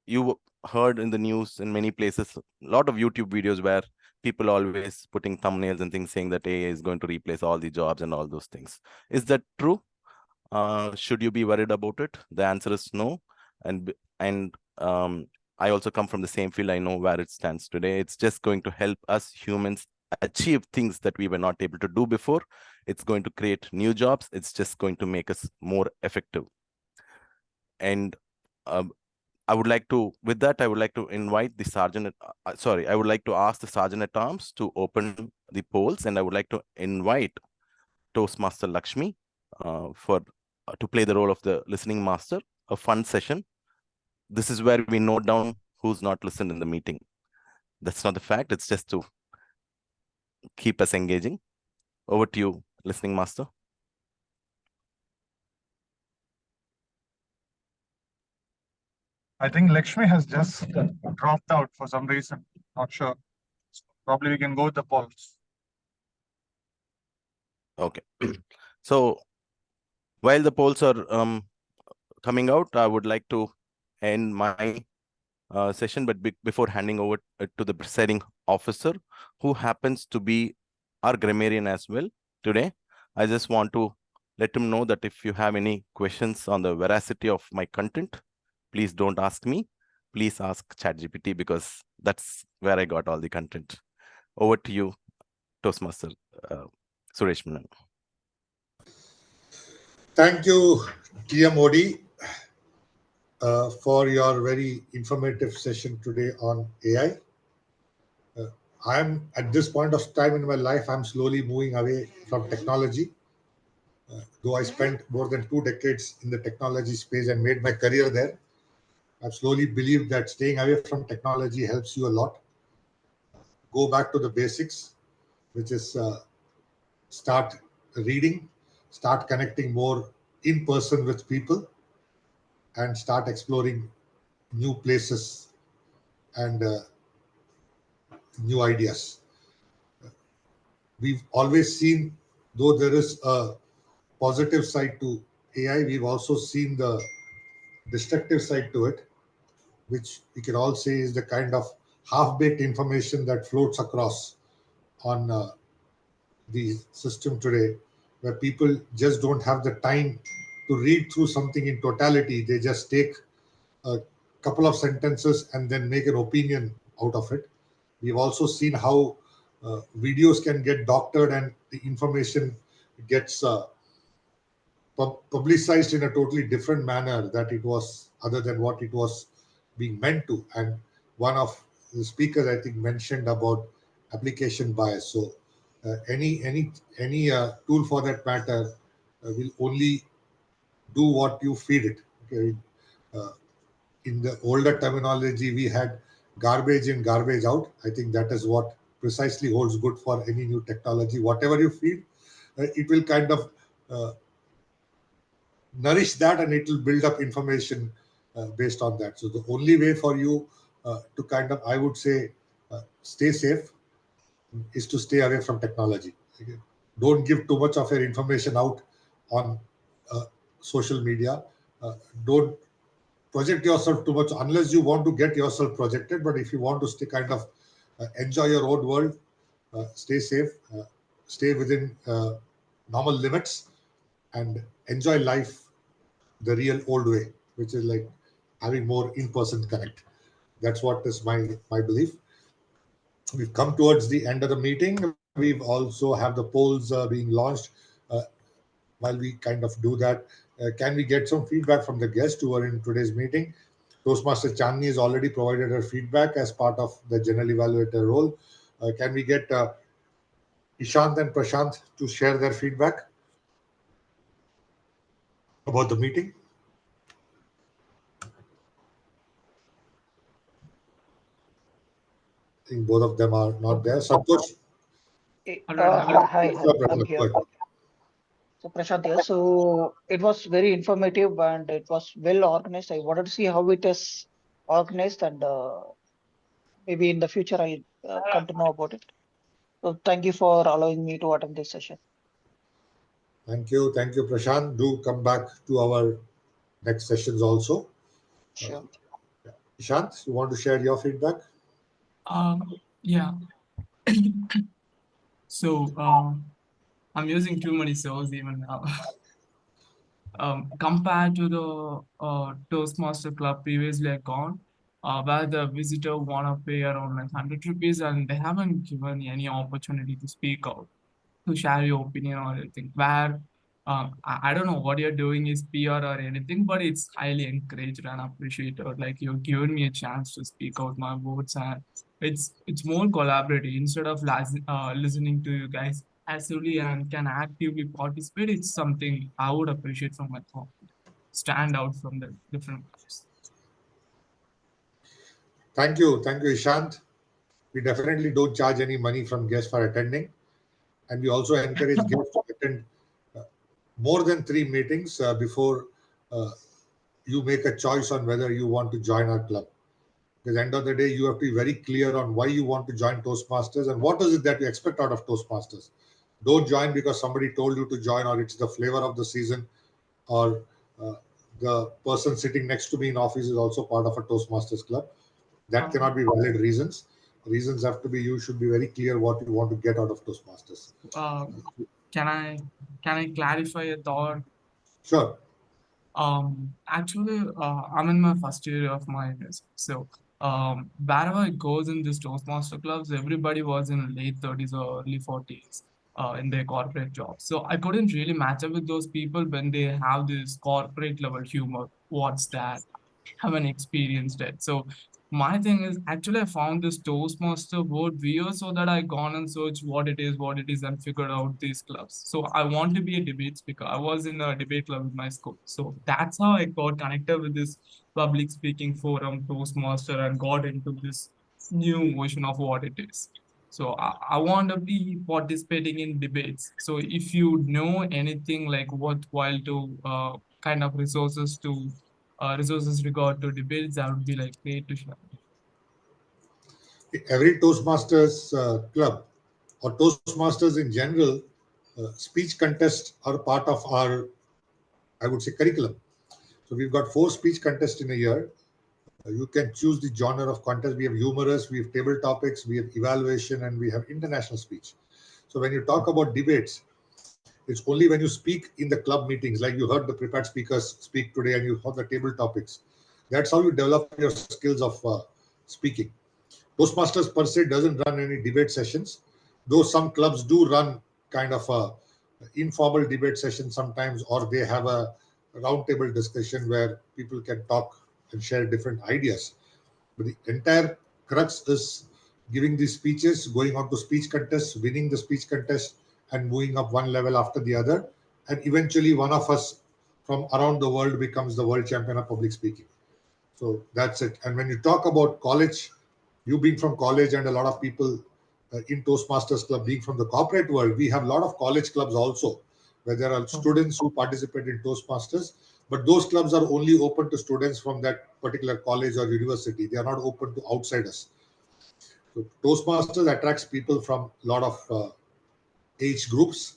you heard in the news in many places, a lot of YouTube videos where people always putting thumbnails and things saying that AI is going to replace all the jobs and all those things. Is that true? Should you be worried about it? The answer is no. And I also come from the same field. I know where it stands today. It's just going to help us humans achieve things that we were not able to do before. It's going to create new jobs. It's just going to make us more effective. And I would like to, with that, I would like to invite the sergeant, I would like to ask the sergeant at arms to open the polls, and I would like to invite Toastmaster Lakshmi to play the role of the listening master, a fun session. This is where we note down who's not listened in the meeting. That's not the fact, it's just to keep us engaging. Over to you, listening master. I think Lakshmi has just dropped out for some reason. Not sure. Probably we can go with the polls. Okay. So while the polls are coming out, I would like to end my session, but before handing over to the presiding officer, who happens to be our grammarian as well today, I just want to let him know that if you have any questions on the veracity of my content, please don't ask me. Please ask ChatGPT, because that's where I got all the content. Over to you, Toastmaster Suresh Menon. Thank you, TMOD, for your very informative session today on AI. I'm at this point of time in my life, I'm slowly moving away from technology. Though I spent more than 2 decades in the technology space and made my career there, I've slowly believed that staying away from technology helps you a lot. Go back to the basics, which is start reading, start connecting more in person with people, and start exploring new places and new ideas. We've always seen, though there is a positive side to AI, we've also seen the destructive side to it, which we can all say is the kind of half-baked information that floats across on the system today, where people just don't have the time to read through something in totality. They just take a couple of sentences and then make an opinion out of it. We've also seen how videos can get doctored and the information gets publicized in a totally different manner that it was, other than what it was being meant to. And one of the speakers, I think, mentioned about application bias. So any tool for that matter will only do what you feed it. Okay. in the older terminology, we had garbage in, garbage out. I think that is what precisely holds good for any new technology. Whatever you feed, it will kind of nourish that, and it will build up information based on that. So the only way for you to kind of, I would say, stay safe is to stay away from technology. Okay? Don't give too much of your information out on social media. Don't project yourself too much unless you want to get yourself projected. But if you want to stay kind of enjoy your own world, stay safe, stay within normal limits, and enjoy life the real old way, which is like having more in-person connect. That's what is my belief. We've come towards the end of the meeting. We've also have the polls being launched. Uh, while we kind of do that, can we get some feedback from the guests who are in today's meeting? Toastmaster Chandni has already provided her feedback as part of the general evaluator role. Can we get Ishant and Prashant to share their feedback about the meeting? I think both of them are not there. Santosh? Hi, Sure, I'm Prashant, here. go ahead. So Prashant here. So it was very informative and it was well organized. I wanted to see how it is organized, and maybe in the future I'll come to know about it. So thank you for allowing me to attend this session. Thank you, Prashant. Do come back to our next sessions also. Sure. Ishant, you want to share your feedback? Yeah. So I'm using too many shows even now. Compared to the Toastmaster Club previously I gone, where the visitor wanna pay around like 100 rupees and they haven't given any opportunity to speak out, to share your opinion or anything. Where I don't know what you're doing is PR or anything, but it's highly encouraged and appreciated. Like you've given me a chance to speak out my words, and it's more collaborative instead of listening to you guys passively and can actively participate. It's something I would appreciate from my thought. Stand out from the different groups. Thank you, Ishant. We definitely don't charge any money from guests for attending, and we also encourage guests to attend uh, more than 3 meetings before uh, you make a choice on whether you want to join our club. Because at the end of the day, you have to be very clear on why you want to join Toastmasters and what is it that you expect out of Toastmasters. Don't join because somebody told you to join, or it's the flavor of the season, or uh, the person sitting next to me in office is also part of a Toastmasters club. That cannot be valid reasons. Reasons have to be, you should be very clear what you want to get out of Toastmasters. Uh, can I clarify a thought? Sure. Actually, I'm in my first year of my university. So, wherever it goes in these Toastmaster clubs, everybody was in late 30s or early 40s, in their corporate jobs. So I couldn't really match up with those people when they have this corporate level humor. What's that? Haven't experienced it. So my thing is actually I found this Toastmaster word weird, so that I gone and searched what it is, and figured out these clubs. So I want to be a debate speaker. I was in a debate club with my school. So that's how I got connected with this public speaking forum, Toastmaster, and got into this new version of what it is. So I want to be participating in debates. So if you know anything like worthwhile to kind of resources regard to debates, that would be like great to share. Every Toastmasters club or Toastmasters in general, speech contests are part of our, I would say, curriculum. So we've got 4 speech contests in a year. You can choose the genre of contest. We have humorous, we have table topics, we have evaluation, and we have international speech. So when you talk about debates, it's only when you speak in the club meetings, like you heard the prepared speakers speak today and you heard the table topics. That's how you develop your skills of speaking. Toastmasters per se doesn't run any debate sessions, though some clubs do run kind of a informal debate session sometimes, or they have a roundtable discussion where people can talk and share different ideas. But the entire crux is giving these speeches, going on to speech contests, winning the speech contest, and moving up one level after the other. And eventually, one of us from around the world becomes the world champion of public speaking. So that's it. And when you talk about college, you being from college and a lot of people in Toastmasters Club being from the corporate world, we have a lot of college clubs also, where there are students who participate in Toastmasters, but those clubs are only open to students from that particular college or university. They are not open to outsiders. So Toastmasters attracts people from a lot of age groups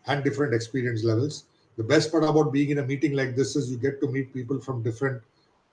and different experience levels. The best part about being in a meeting like this is you get to meet people from different